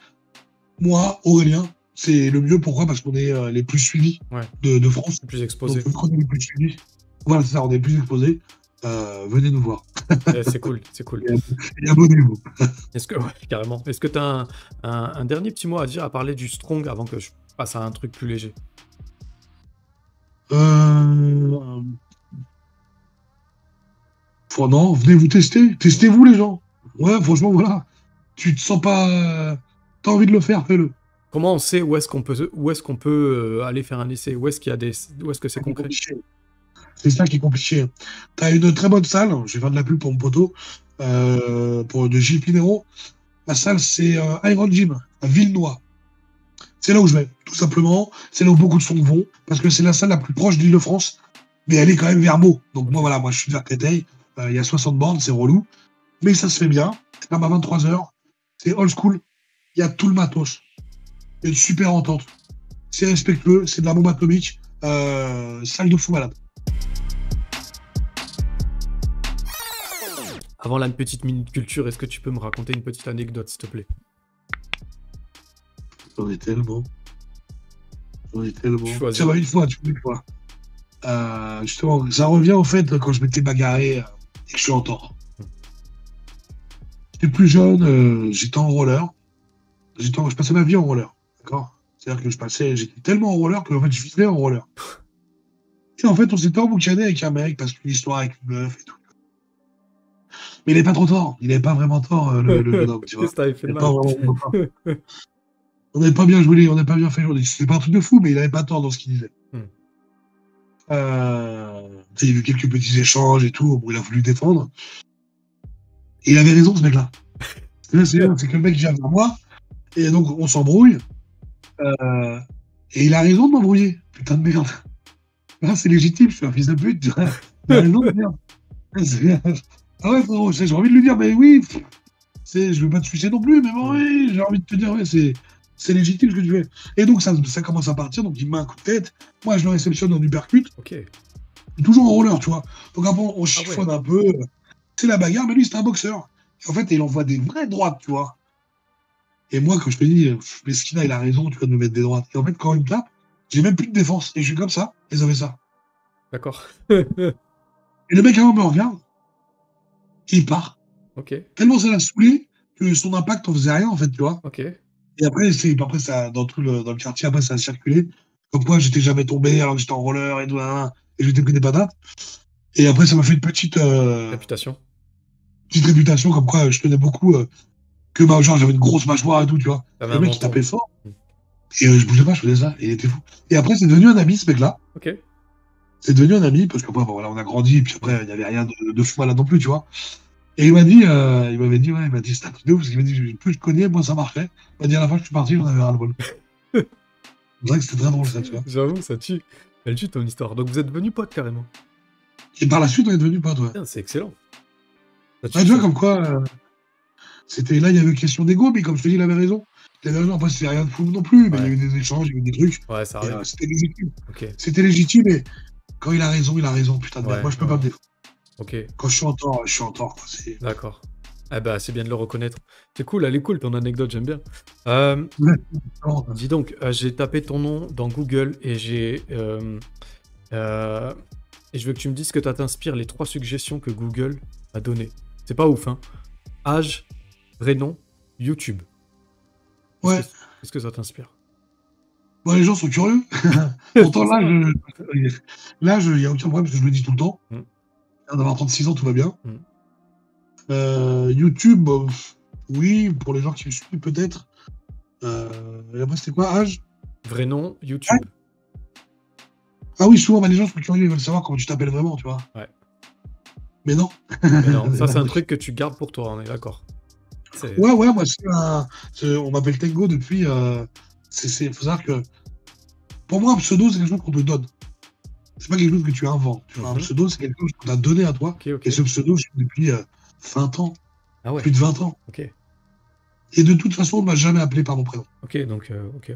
moi, Aurélien, c'est le mieux. Pourquoi? Parce qu'on est les plus suivis de France. Les plus exposés. Donc, on est les plus suivis. Voilà, c'est ça, on est les plus exposés. venez nous voir. C'est cool, c'est cool. Et abonnez-vous. Est-ce que, ouais, carrément. Est-ce que tu as un dernier petit mot à dire, à parler du strong avant que je passe à un truc plus léger? Non, venez vous tester. Testez-vous, les gens. Ouais, franchement, voilà. Tu te sens pas. T'as envie de le faire, fais-le. Comment on sait où est-ce qu'on peut aller faire un essai? Où est-ce qu'il y a où est-ce que c'est concret? C'est ça qui est compliqué. T'as une très bonne salle. Je vais faire de la pub pour mon poteau. Pour de Gilles Pinero. La salle, c'est Iron Gym, à Villenoix. C'est là où je vais, tout simplement. C'est là où beaucoup de sons vont, parce que c'est la salle la plus proche d'Île-de-France, mais elle est quand même vers Meaux. Donc moi, voilà, moi je suis vers Créteil. Il y a 60 bornes, c'est relou. Mais ça se fait bien. C'est comme à 23h. C'est old school. Il y a tout le matos. Il y a une super entente. C'est respectueux, c'est de la bombe atomique. Salle de fou malade. Avant la petite minute culture, est-ce que tu peux me raconter une petite anecdote, s'il te plaît? J'en ai tellement. Choisis. Tiens, bah, une fois. Justement, ça revient au fait quand je m'étais bagarré et que je suis en tort. J'étais plus jeune, j'étais en roller. Je passais ma vie en roller. D'accord? C'est-à-dire que j'étais tellement en roller que en fait, je vivais en roller. Et en fait, on s'était emboucané avec un mec parce qu'une histoire avec une meuf et tout. Mais il n'avait pas trop tort. Il n'avait pas vraiment tort, le jeune homme, tu vois. Qu'est-ce que t'avais fait de Il avait mal? pas vraiment tort. On n'avait pas bien joué, on n'avait pas bien fait. C'était pas un truc de fou, mais il n'avait pas tort dans ce qu'il disait. Il y a eu quelques petits échanges et tout, où il a voulu défendre. Et il avait raison, ce mec-là. C'est que le mec vient vers moi, et donc on s'embrouille. Et il a raison de m'embrouiller. Putain de merde. Là, c'est légitime, je suis un fils de pute. Il a raison de merde. Ah ouais, frérot, j'ai envie de lui dire, mais oui, je veux pas te sucer non plus, mais bon, oui, j'ai envie de te dire, ouais, c'est légitime ce que tu fais. Et donc, ça commence à partir, donc il met un coup de tête. Moi, je le réceptionne en uppercut. Ok. Toujours en roller, tu vois. Donc après, on chiffonne un peu. C'est la bagarre, mais lui, c'est un boxeur. Et en fait, il envoie des vraies droites, tu vois. Et moi, quand je te dis, Mesquina, il a raison, tu vois, de me mettre des droites. Et en fait, quand il me tape, j'ai même plus de défense. Et je suis comme ça, et ça fait ça. D'accord. Et le mec, avant, me regarde. Et il part. Ok. Tellement ça l'a saoulé que son impact, on faisait rien, en fait, tu vois. Ok. Et après, ça, dans le quartier, après, ça a circulé. Comme quoi, j'étais jamais tombé alors que j'étais en roller et tout, et j'étais pris des patates. Et après, ça m'a fait une petite réputation. Petite réputation, comme quoi je tenais beaucoup, que genre j'avais une grosse mâchoire et tout, tu vois. Et le mec, il tapait fort. Et je bougeais pas, je faisais ça, et il était fou. Et après, c'est devenu un ami, ce mec-là. Ok. C'est devenu un ami, parce qu'après, bon, voilà, on a grandi, et puis après, il n'y avait rien de fou malade non plus, tu vois. Et il m'avait dit, c'est un truc de ouf, parce qu'il m'a dit, plus je connais, moins ça marchait. Il m'a dit, à la fin que je suis parti, j'en avais ras le bol. C'est vrai que c'était très drôle, ça, tu vois. J'avoue, ça tue. Elle tue ton histoire. Donc vous êtes devenus potes, carrément. Et par la suite, on est devenus potes, ouais. C'est excellent. Tu vois, comme quoi, c'était là, il y avait une question d'ego, mais comme je te dis, il avait raison. Il avait raison, après, c'était rien de fou non plus, mais il y a eu des échanges, il y a eu des trucs. Ouais, ça arrive. C'était légitime. Okay. C'était légitime, et quand il a raison, putain de merde. Moi, je peux pas me défendre. Ok. Quand je suis en tort, je suis en tort. D'accord. Eh ben, c'est bien de le reconnaître. C'est cool, elle est cool, ton anecdote, j'aime bien. Dis donc, j'ai tapé ton nom dans Google et et je veux que tu me dises que ça t'inspire les 3 suggestions que Google a données. C'est pas ouf, hein. Âge, prénom, YouTube. Ouais. Est-ce que ça t'inspire? Ouais, les gens sont curieux. Pourtant, l'âge, il n'y a aucun problème, parce que je le dis tout le temps. D'avoir 36 ans, tout va bien. YouTube, oui, pour les gens qui me suivent, peut-être. Et après, c'était quoi, âge? Vrai nom, YouTube. Ah oui, souvent, les gens sont curieux, ils veulent savoir comment tu t'appelles vraiment, tu vois. Ouais. Mais non. Mais non, ça, c'est un truc que tu gardes pour toi, on est d'accord. Ouais, moi, on m'appelle Tango depuis. Faut savoir que. Pour moi, un pseudo, c'est quelque chose qu'on te donne. C'est pas quelque chose que tu inventes. Tu vois. Un pseudo, c'est quelque chose qu'on t'a donné à toi. Okay. Et ce pseudo, je l'ai depuis 20 ans. Ah ouais. Plus de 20 ans. Ok. Et de toute façon, on ne m'a jamais appelé par mon prénom. Ok, donc, ok.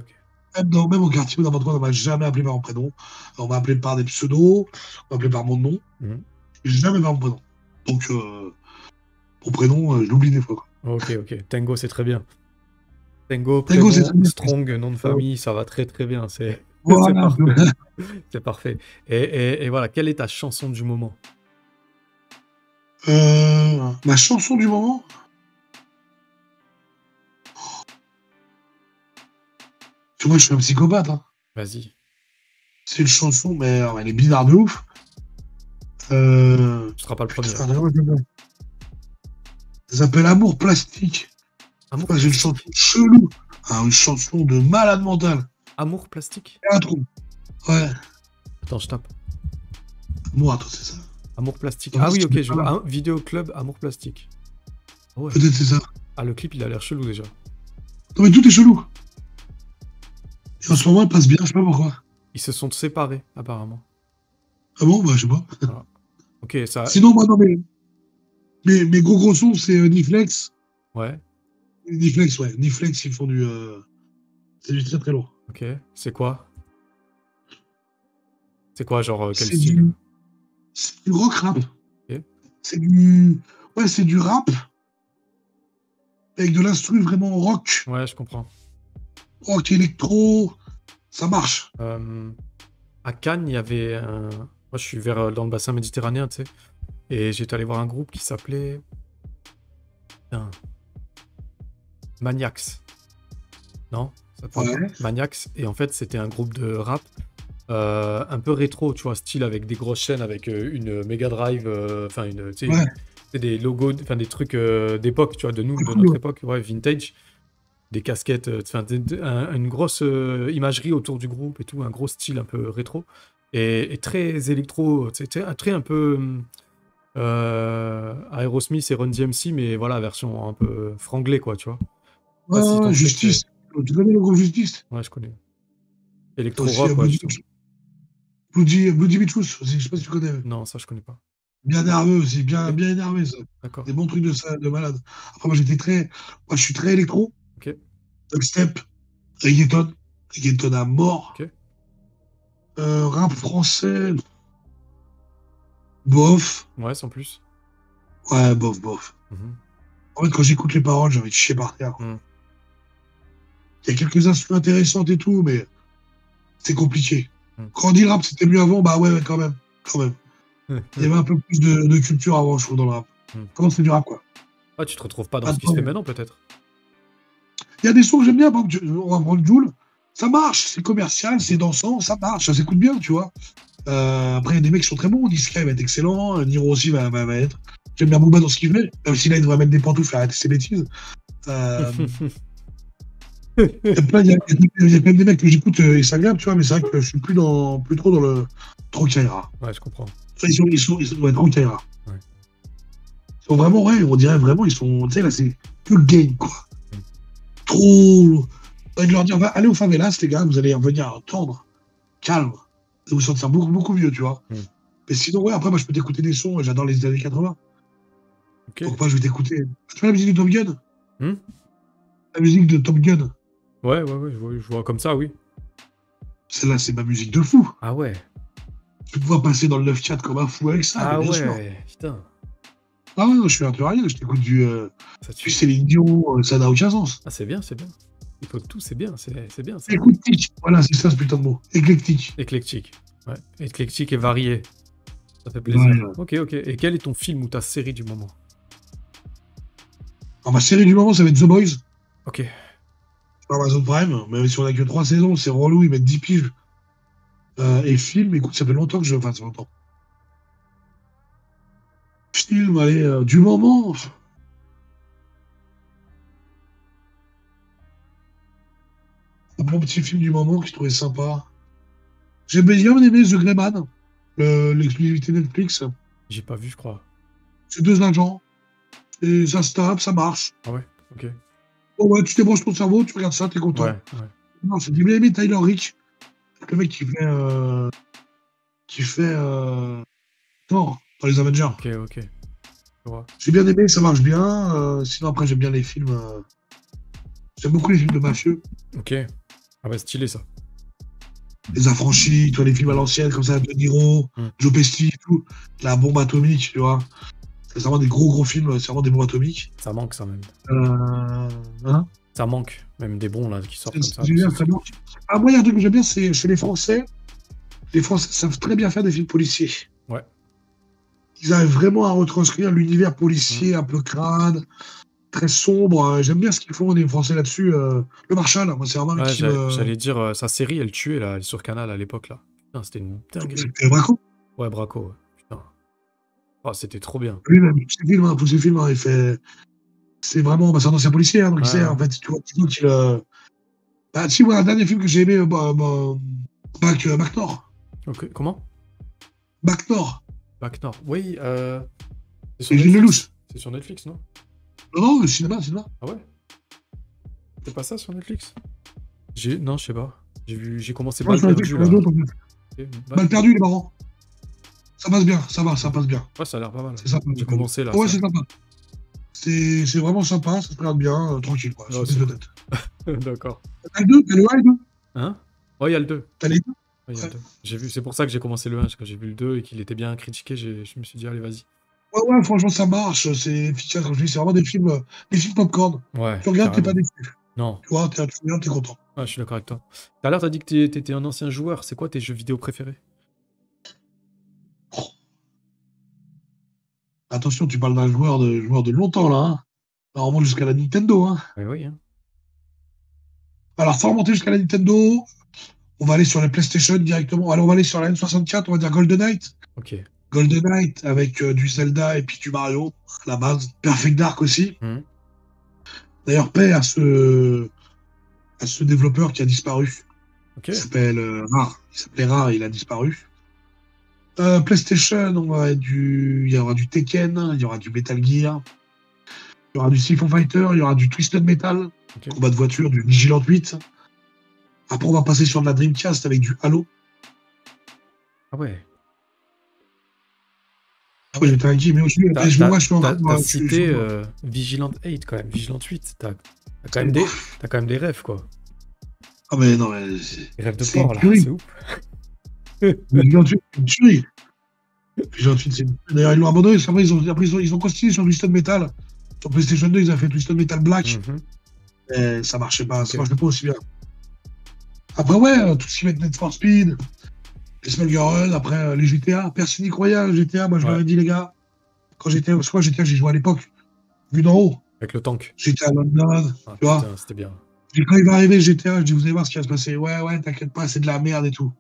Même au quartier ou n'importe quoi, on ne m'a jamais appelé par mon prénom. On m'a appelé par des pseudos, on m'a appelé par mon nom. Jamais par mon prénom. Donc, mon prénom, je l'oublie des fois. Quoi. Ok. Tango, c'est très bien. Tango, prénom, c'est très bien. Strong, nom de famille, ça va très très bien. C'est parfait. C'est parfait. Et voilà, quelle est ta chanson du moment? Ma chanson du moment? Tu vois, je suis un psychopathe, hein. Vas-y. C'est une chanson, mais elle est bizarre de ouf. Tu seras pas le premier. Putain, ça s'appelle Amour plastique. Je Amour crois que c'est une chanson plastique. chelou. Ah, une chanson de malade mental. Amour plastique. Un trou. Ouais. Attends, je tape. Moi, attends, c'est ça. Amour plastique. Non, Ah oui, c'est ok, je pas là. vois. Un vidéo club Amour plastique. Ah ouais. Peut-être c'est ça. Ah, le clip, il a l'air chelou déjà. Non, mais tout est chelou. Et en ce moment, elle passe bien, je sais pas pourquoi. Ils se sont séparés, apparemment. Ah bon? Bah, je sais pas. Voilà. Ok, ça. Sinon, moi, non, mais mes gros sons, c'est Niflex. Ouais, Niflex, ouais. Niflex, ils font du. C'est du très très lourd. ok. C'est quoi? C'est quoi, genre, quel C'est style? du rock rap. Ok. C'est du. Ouais, c'est du rap avec de l'instru vraiment rock. Ouais, je comprends. Rock électro. Ça marche. À Cannes, il y avait un... Moi, je suis dans le bassin méditerranéen, tu sais. Et j'étais allé voir un groupe qui s'appelait... Putain. Maniacs. Non? Ça te parle Ouais. pas Maniacs. Et en fait, c'était un groupe de rap un peu rétro, tu vois, style avec des grosses chaînes, avec une Mega Drive, enfin, tu sais, Ouais. c'est des logos, enfin, des trucs d'époque, tu vois, de C'est notre cool. époque, ouais, vintage. Des casquettes, enfin, une grosse imagerie autour du groupe et tout, un gros style un peu rétro. Et très électro, c'était un très un peu Aerosmith et Run DMC, mais voilà, version un peu franglais, quoi, tu vois. Je sais pas si Ouais, ton truc, c'est... Justice. Tu connais le groupe Justice? Ouais, je connais. T'as aussi Électro-rock, ouais, justement. Bloody Beatroots aussi, je sais pas si tu connais. Non, ça, je connais pas. Bien nerveux aussi, bien, Ok, bien énervé, ça. d'accord. Des bons trucs de ça, de malade. Après, moi, moi, je suis très électro, Ok, dubstep, reggaeton à mort. ok. Rap français, bof. Ouais, sans plus. Ouais, bof, bof. Mhm. En fait, quand j'écoute les paroles, j'ai envie de chier par terre. Mhm. Il y a quelques instruments intéressantes et tout, mais c'est compliqué. Mhm. Quand on dit le rap, c'était mieux avant, bah ouais, quand même. Quand même. Il y avait un peu plus de culture avant, je trouve, dans le rap. Mhm. Comment c'est du rap, quoi. Ah, tu te retrouves pas dans ce qui se Attends, fait maintenant, peut-être? il y a des sons que j'aime bien, par exemple, on va prendre Jul. Ça marche, c'est commercial, c'est dansant, ça marche, ça s'écoute bien, tu vois. Après, il y a des mecs qui sont très bons. Niska, il va être excellent. Niro aussi va être. J'aime bien Booba dans ce qu'il fait. Même si là, il devrait mettre des pantoufles et arrêter ses bêtises. Il y a plein des mecs que j'écoute et c'est agréable, tu vois, mais c'est vrai que je suis plus trop dans le Trancaira. Ouais, je comprends. Enfin, ils sont ouais, Trancaira. Ouais. Ils sont vraiment, ouais, on dirait vraiment, ils sont, tu sais, là, c'est que le game, quoi. Mm. Trop. J'ai envie de leur dire, allez aux favelas, les gars, vous allez venir entendre, calme. Et vous sentir beaucoup, beaucoup mieux, tu vois. Mm. Mais sinon, ouais, après, moi, je peux t'écouter des sons, j'adore les années 80. Ok. Donc, moi, je vais t'écouter. Tu vois la musique de Top Gun? Hmm. La musique de Top Gun. Ouais, je vois comme ça, oui. Celle-là, c'est ma musique de fou. Ah ouais. Je peux pouvoir passer dans le 9 chat comme un fou avec ça, mais Ah bien sûr. ouais, putain. Ah ouais, non, je suis un peu rien, je t'écoute Ça du tue. Céline Dion, ça n'a aucun sens. Ah, c'est bien, c'est bien. Il faut que tout, c'est bien, c'est bien ça. Éclectique, voilà, c'est ça ce putain de mot. Éclectique. Éclectique. Ouais. Éclectique et varié. Ça fait plaisir. Ouais. Ok, ok. Et quel est ton film ou ta série du moment? Alors, ma série du moment, ça va être The Boys, Ok. sur Amazon Prime, même si on a que 3 saisons, c'est relou, ils mettent 10 piges. Et film, écoute, ça fait longtemps que je. Enfin, ça fait longtemps. Film, allez, du moment. Un bon petit film du moment que je trouvais sympa. J'ai bien aimé The Greyman, l'exclusivité Netflix. J'ai pas vu, je crois. C'est 2 agents, et ça se tape, ça marche. Ah ouais, ok. Bon, ouais, tu débranches ton cerveau, tu regardes ça, t'es content. Ouais, ouais. Non, j'ai bien aimé Tyler Rich, le mec qui fait Thor dans les Avengers. Ok, ok. Je vois. J'ai bien aimé, ça marche bien. Sinon, après, j'aime bien les films. J'aime beaucoup les films de mafieux. Ok. Ah bah stylé ça. Les Affranchis, tu vois, les films à l'ancienne, comme ça, De Niro, Joe Pesci, tout. La bombe atomique, tu vois. C'est vraiment des gros films, c'est vraiment des bombes atomiques. Ça manque ça même. Hein, Ça manque. Même des bons là qui sortent comme ça. génial, ça manque. Ah, moi, il y a un truc que j'aime bien, c'est chez les Français. Les Français savent très bien faire des films policiers. Ouais. ils arrivent vraiment à retranscrire l'univers policier un peu crade, très sombre. J'aime bien ce qu'ils font, les Français là-dessus. Le Marshal, moi, c'est vraiment un Ouais, qui me. j'allais dire, sa série, elle tuait, là, elle est sur Canal à l'époque, là. Putain, c'était une dinguerie. C'était Braco. Ouais, Braco, ouais. Putain. Oh, c'était trop bien. Lui-même, tous ses films, il fait. C'est vraiment. Bah, c'est un ancien policier, donc il sait, en Ouais. fait, tu vois, qu'il. Bah, si, moi, un dernier film que j'ai aimé, Bac Nord. Ok, comment? Bac Nord. Bac Nord. Oui, c'est sur Et Gilles Netflix. Lelouch. C'est sur Netflix, non? Non, non, le cinéma. Ah ouais? C'est pas ça sur Netflix? Non, je sais pas. J'ai commencé Ouais, Balle sur Netflix, Perdue, sur là. les autres, en fait. Ok, Mal perdu, il est marrant. Ça passe bien, ça va, ça passe bien. Ouais, ça a l'air pas mal. C'est sympa. J'ai commencé, là, Ouais, ça. c'est sympa. C'est vraiment sympa, ça se regarde bien, tranquille, quoi. Ouais, C'est c'est de cool. tête. D'accord. T'as le 2, t'as le 1 et le 2. Hein? Oh, il y a le 2. T'as les deux. Ouais, il y a Ouais. le 2. J'ai vu, c'est pour ça que j'ai commencé le 1, parce que j'ai vu le 2 et qu'il était bien critiqué, je me suis dit, allez, vas-y. Ouais, ouais, franchement, ça marche. C'est efficace, comme je dis, c'est vraiment des films popcorn. Ouais, Tu regardes, t'es pas carrément. déçu. Non. Tu vois, tu regardes, t'es content. Ouais, je suis d'accord avec toi. Tout à l'heure, t'as dit que t'étais un ancien joueur. C'est quoi tes jeux vidéo préférés? Oh. Attention, tu parles d'un joueur de longtemps, là. Hein. Là, on remonte jusqu'à la Nintendo. Hein. Ouais, oui, hein. Alors, sans remonter jusqu'à la Nintendo, on va aller sur la PlayStation directement. Alors, on va aller sur la N64, on va dire Golden Knight. Ok. Golden Knight avec du Zelda et puis du Mario, à la base. Perfect Dark aussi. Mhm. D'ailleurs, paix à ce développeur qui a disparu. Ok. Il s'appelle Rare. Il s'appelait Rare, il a disparu. PlayStation, il y aura du Tekken, il y aura du Metal Gear, il y aura du Siphon Fighter, il y aura du Twisted Metal, Ok. combat de voiture, du Vigilant 8. Après, on va passer sur de la Dreamcast avec du Halo. Ah ouais. Ah Ouais, ouais. j'étais un geek, mais aussi, T'as moi, je suis encore. t'as cité Vigilant 8 quand même, Vigilant 8. T'as quand même des rêves, quoi. Ah, mais non, mais. Des rêves de C'est porc, là, une c'est ouf. Vigilant 8, c'est une tuerie. Vigilant 8, d'ailleurs, ils l'ont abandonné, parce qu'après, ils ont continué sur Twisted Metal. Sur PlayStation 2, ils ont fait Twisted Metal Black. Mhm. Et ça marchait pas, Ok. ça marchait pas aussi bien. Après, ouais, tout ce qui va être Need for Speed, les Small Girl, après les GTA, personne n'y croyait, les GTA, moi je leur ai Ouais. dit, les gars, quand j'étais, parce que moi GTA, j'ai joué à l'époque, vu d'en haut, Avec le tank. j'étais à London, Ah tu vois. putain, c'était bien. Et quand il va arriver GTA, je dis, vous allez voir ce qui va se passer. Ouais, ouais, t'inquiète pas, c'est de la merde et tout.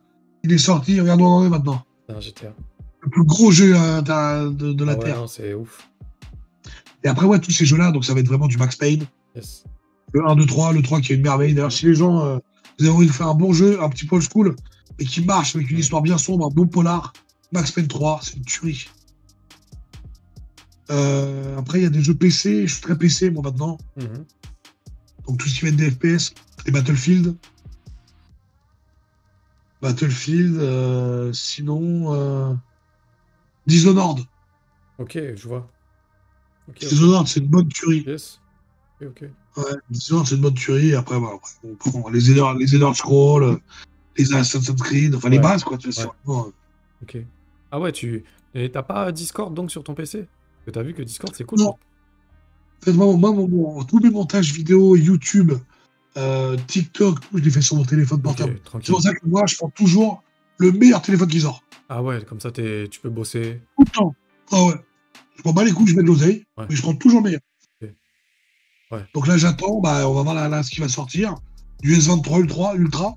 Il est sorti, regarde où on en est maintenant. Putain, GTA. Le plus gros jeu de la Ah ouais, non, Terre. c'est ouf. Et après, ouais, tous ces jeux-là, donc ça va être vraiment du Max Payne. Yes. Le 1, 2, 3, le 3 qui est une merveille. D'ailleurs, si les gens, vous avez envie de faire un bon jeu, un petit peu old school, et qui marche avec une histoire bien sombre, un bon polar, Max Payne 3, c'est une tuerie. Après, il y a des jeux PC, je suis très PC moi maintenant. Mhm. Donc tout ce qui va être des FPS, les Battlefield. Sinon, Dishonored. Ok, je vois. Ok, ok. Dishonored, c'est une bonne tuerie. Yes. Ok, ok. Ouais, Dishonored, c'est une bonne tuerie. Après, voilà, on prend les Elder Scrolls, les Assassin's Creed, enfin les Ouais. bases, quoi. Tu vois, Ouais. c'est vraiment, Ok. Ah ouais, et t'as pas Discord donc sur ton PC? Parce que t'as vu que Discord c'est cool. Non. En fait, moi, tous mes montages vidéo, YouTube, TikTok, tout, je les fais sur mon téléphone portable. Ok, C'est tranquille. pour ça que moi, je prends toujours le meilleur téléphone qui sort. Ah ouais, comme ça tu peux bosser. Tout le temps. Ah ouais. Je prends pas les coups, je mets de l'oseille, Ouais. mais je prends toujours le meilleur. Ok. Ouais. Donc là, j'attends, on va voir là ce qui va sortir. Du S23 Ultra,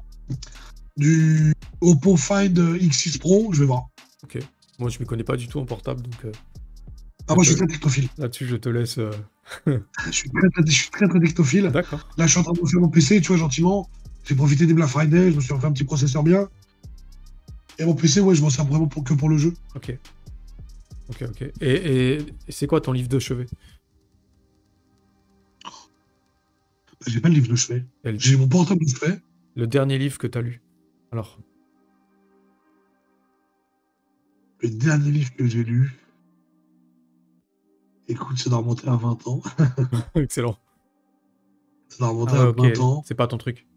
du Oppo Find X6 Pro, je vais voir. Ok. Moi je m'y connais pas du tout en portable donc Ah, moi, je suis très technophile. là-dessus je te laisse. Je suis très technophile. D'accord. Là, je suis en train de me faire mon PC, tu vois, gentiment. J'ai profité des Black Friday, je me suis refait un petit processeur bien. Et mon PC, ouais, je m'en sers vraiment que pour le jeu. Ok. Ok, ok. Et c'est quoi ton livre de chevet? J'ai pas le livre de chevet. Et J'ai mon portable de chevet. le dernier livre que t'as lu? Alors. Le dernier livre que j'ai lu. Écoute, ça doit remonter à 20 ans. Excellent. Ça doit remonter Ah ouais, à ok. 20 ans. C'est pas ton truc.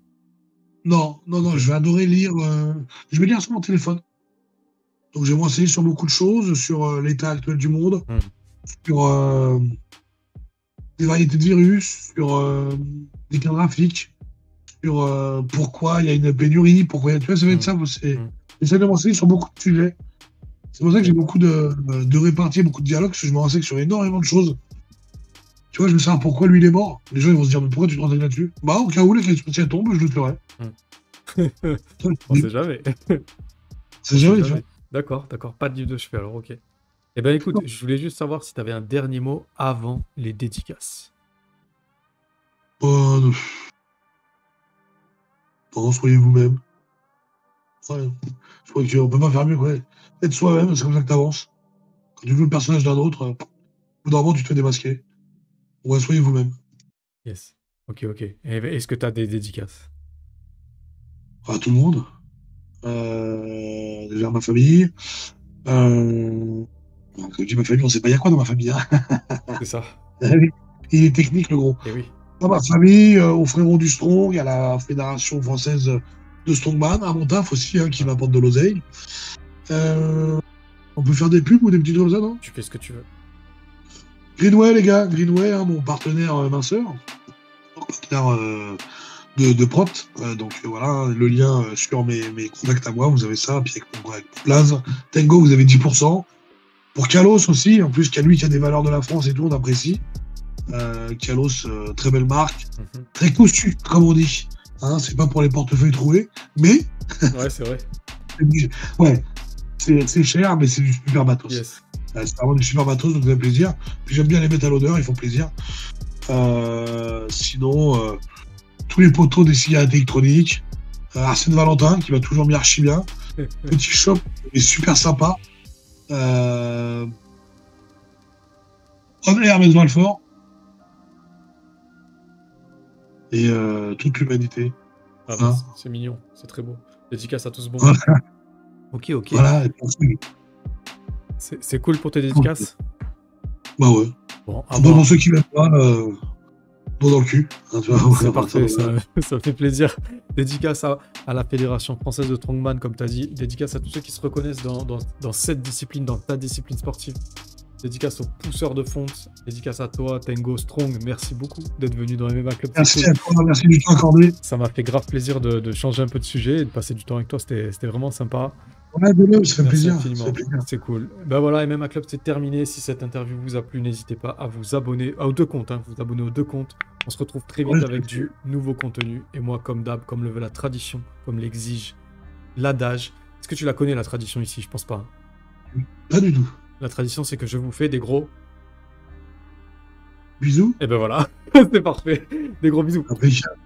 Non, Ok. je vais adorer lire. Je vais lire sur mon téléphone. Donc, je vais m'enseigner sur beaucoup de choses, sur l'état actuel du monde, Hmm. sur les variétés de virus, sur des cas graphiques, sur pourquoi il y a une pénurie, pourquoi il y a. Tu vois, ça va être ça. J'essaie de m'enseigner sur beaucoup de sujets. C'est pour ça que j'ai beaucoup de réparties, beaucoup de dialogues, parce que je me renseigne sur énormément de choses. Tu vois, je veux savoir pourquoi lui il est mort. Les gens ils vont se dire, mais pourquoi tu te renseignes là-dessus? Bah, au cas où la question tombe, je le ferai. On sait jamais. C'est jamais, tu vois. D'accord, d'accord. Pas de livre de chevet alors, ok. Eh ben écoute, je voulais juste savoir si tu avais un dernier mot avant les dédicaces. Non, soyez vous-même. Ouais. Je crois qu'on peut pas faire mieux, quoi. Être soi-même, c'est comme ça que t'avances. Quand tu joues le personnage d'un autre, au bout d'un moment, tu te fais démasquer. Ouais, soyez vous-même. Yes. Ok, ok. Est-ce que tu as des dédicaces? À tout le monde. Déjà ma famille. Quand je dis ma famille, on sait pas, il y a quoi dans ma famille, hein. C'est ça. Il est technique, le gros. Eh oui. Dans ma famille, aux frérots du Strong, à la Fédération française de Strongman, à mon taf aussi, hein, qui m'apporte de l'oseille. On peut faire des pubs ou des petits trucs comme ça, non? Tu fais ce que tu veux. Greenway, les gars, Greenway, hein, mon partenaire minceur, partenaire de Propt. Donc voilà, le lien sur mes contacts à moi, vous avez ça. Puis avec Blaze, Tango, vous avez 10%. Pour Kalos aussi, en plus, lui qui a des valeurs de la France et tout, on apprécie. Kalos, très belle marque, très costue, comme on dit. Hein, c'est pas pour les portefeuilles troués, mais. Ouais, c'est vrai. Ouais, c'est cher, mais c'est du super matos. Yes. C'est vraiment du super matos, donc ça fait plaisir. Puis j'aime bien les mettre à l'odeur, ils font plaisir. Sinon, tous les poteaux des cigarettes électroniques. Arsène Valentin, qui va toujours bien archi bien. Petit shop, mais super sympa. On est Hermès Valfort. Et toute l'humanité. Ah bah, c'est mignon, c'est très beau. Dédicace à tous bon. Ok, ok. Voilà. C'est cool pour tes dédicaces? Bah ouais. Bon, pour ceux qui m'aiment pas, dans le cul. Hein, c'est parfait, ça me fait plaisir. Dédicace à la Fédération française de Strongman, comme tu as dit. Dédicace à tous ceux qui se reconnaissent dans cette discipline, dans ta discipline sportive. Dédicace aux pousseurs de fonte. Dédicace à toi, Tango Strong. Merci beaucoup d'être venu dans MMA Club. Merci à toi, merci du temps accordé. Ça m'a fait grave plaisir de changer un peu de sujet et de passer du temps avec toi. C'était vraiment sympa. Ouais, de même, ça fait plaisir. C'est cool. Ben voilà, MMA Club, c'est terminé. Si cette interview vous a plu, n'hésitez pas à vous abonner aux deux comptes. Vous abonner aux deux comptes. On se retrouve très vite avec du nouveau contenu. Et moi, comme d'hab, comme le veut la tradition, comme l'exige l'adage. Est-ce que tu la connais, la tradition ici? Je pense pas. Pas du tout. La tradition, c'est que je vous fais des gros bisous. Et ben voilà, c'est parfait. Des gros bisous. Impeccable.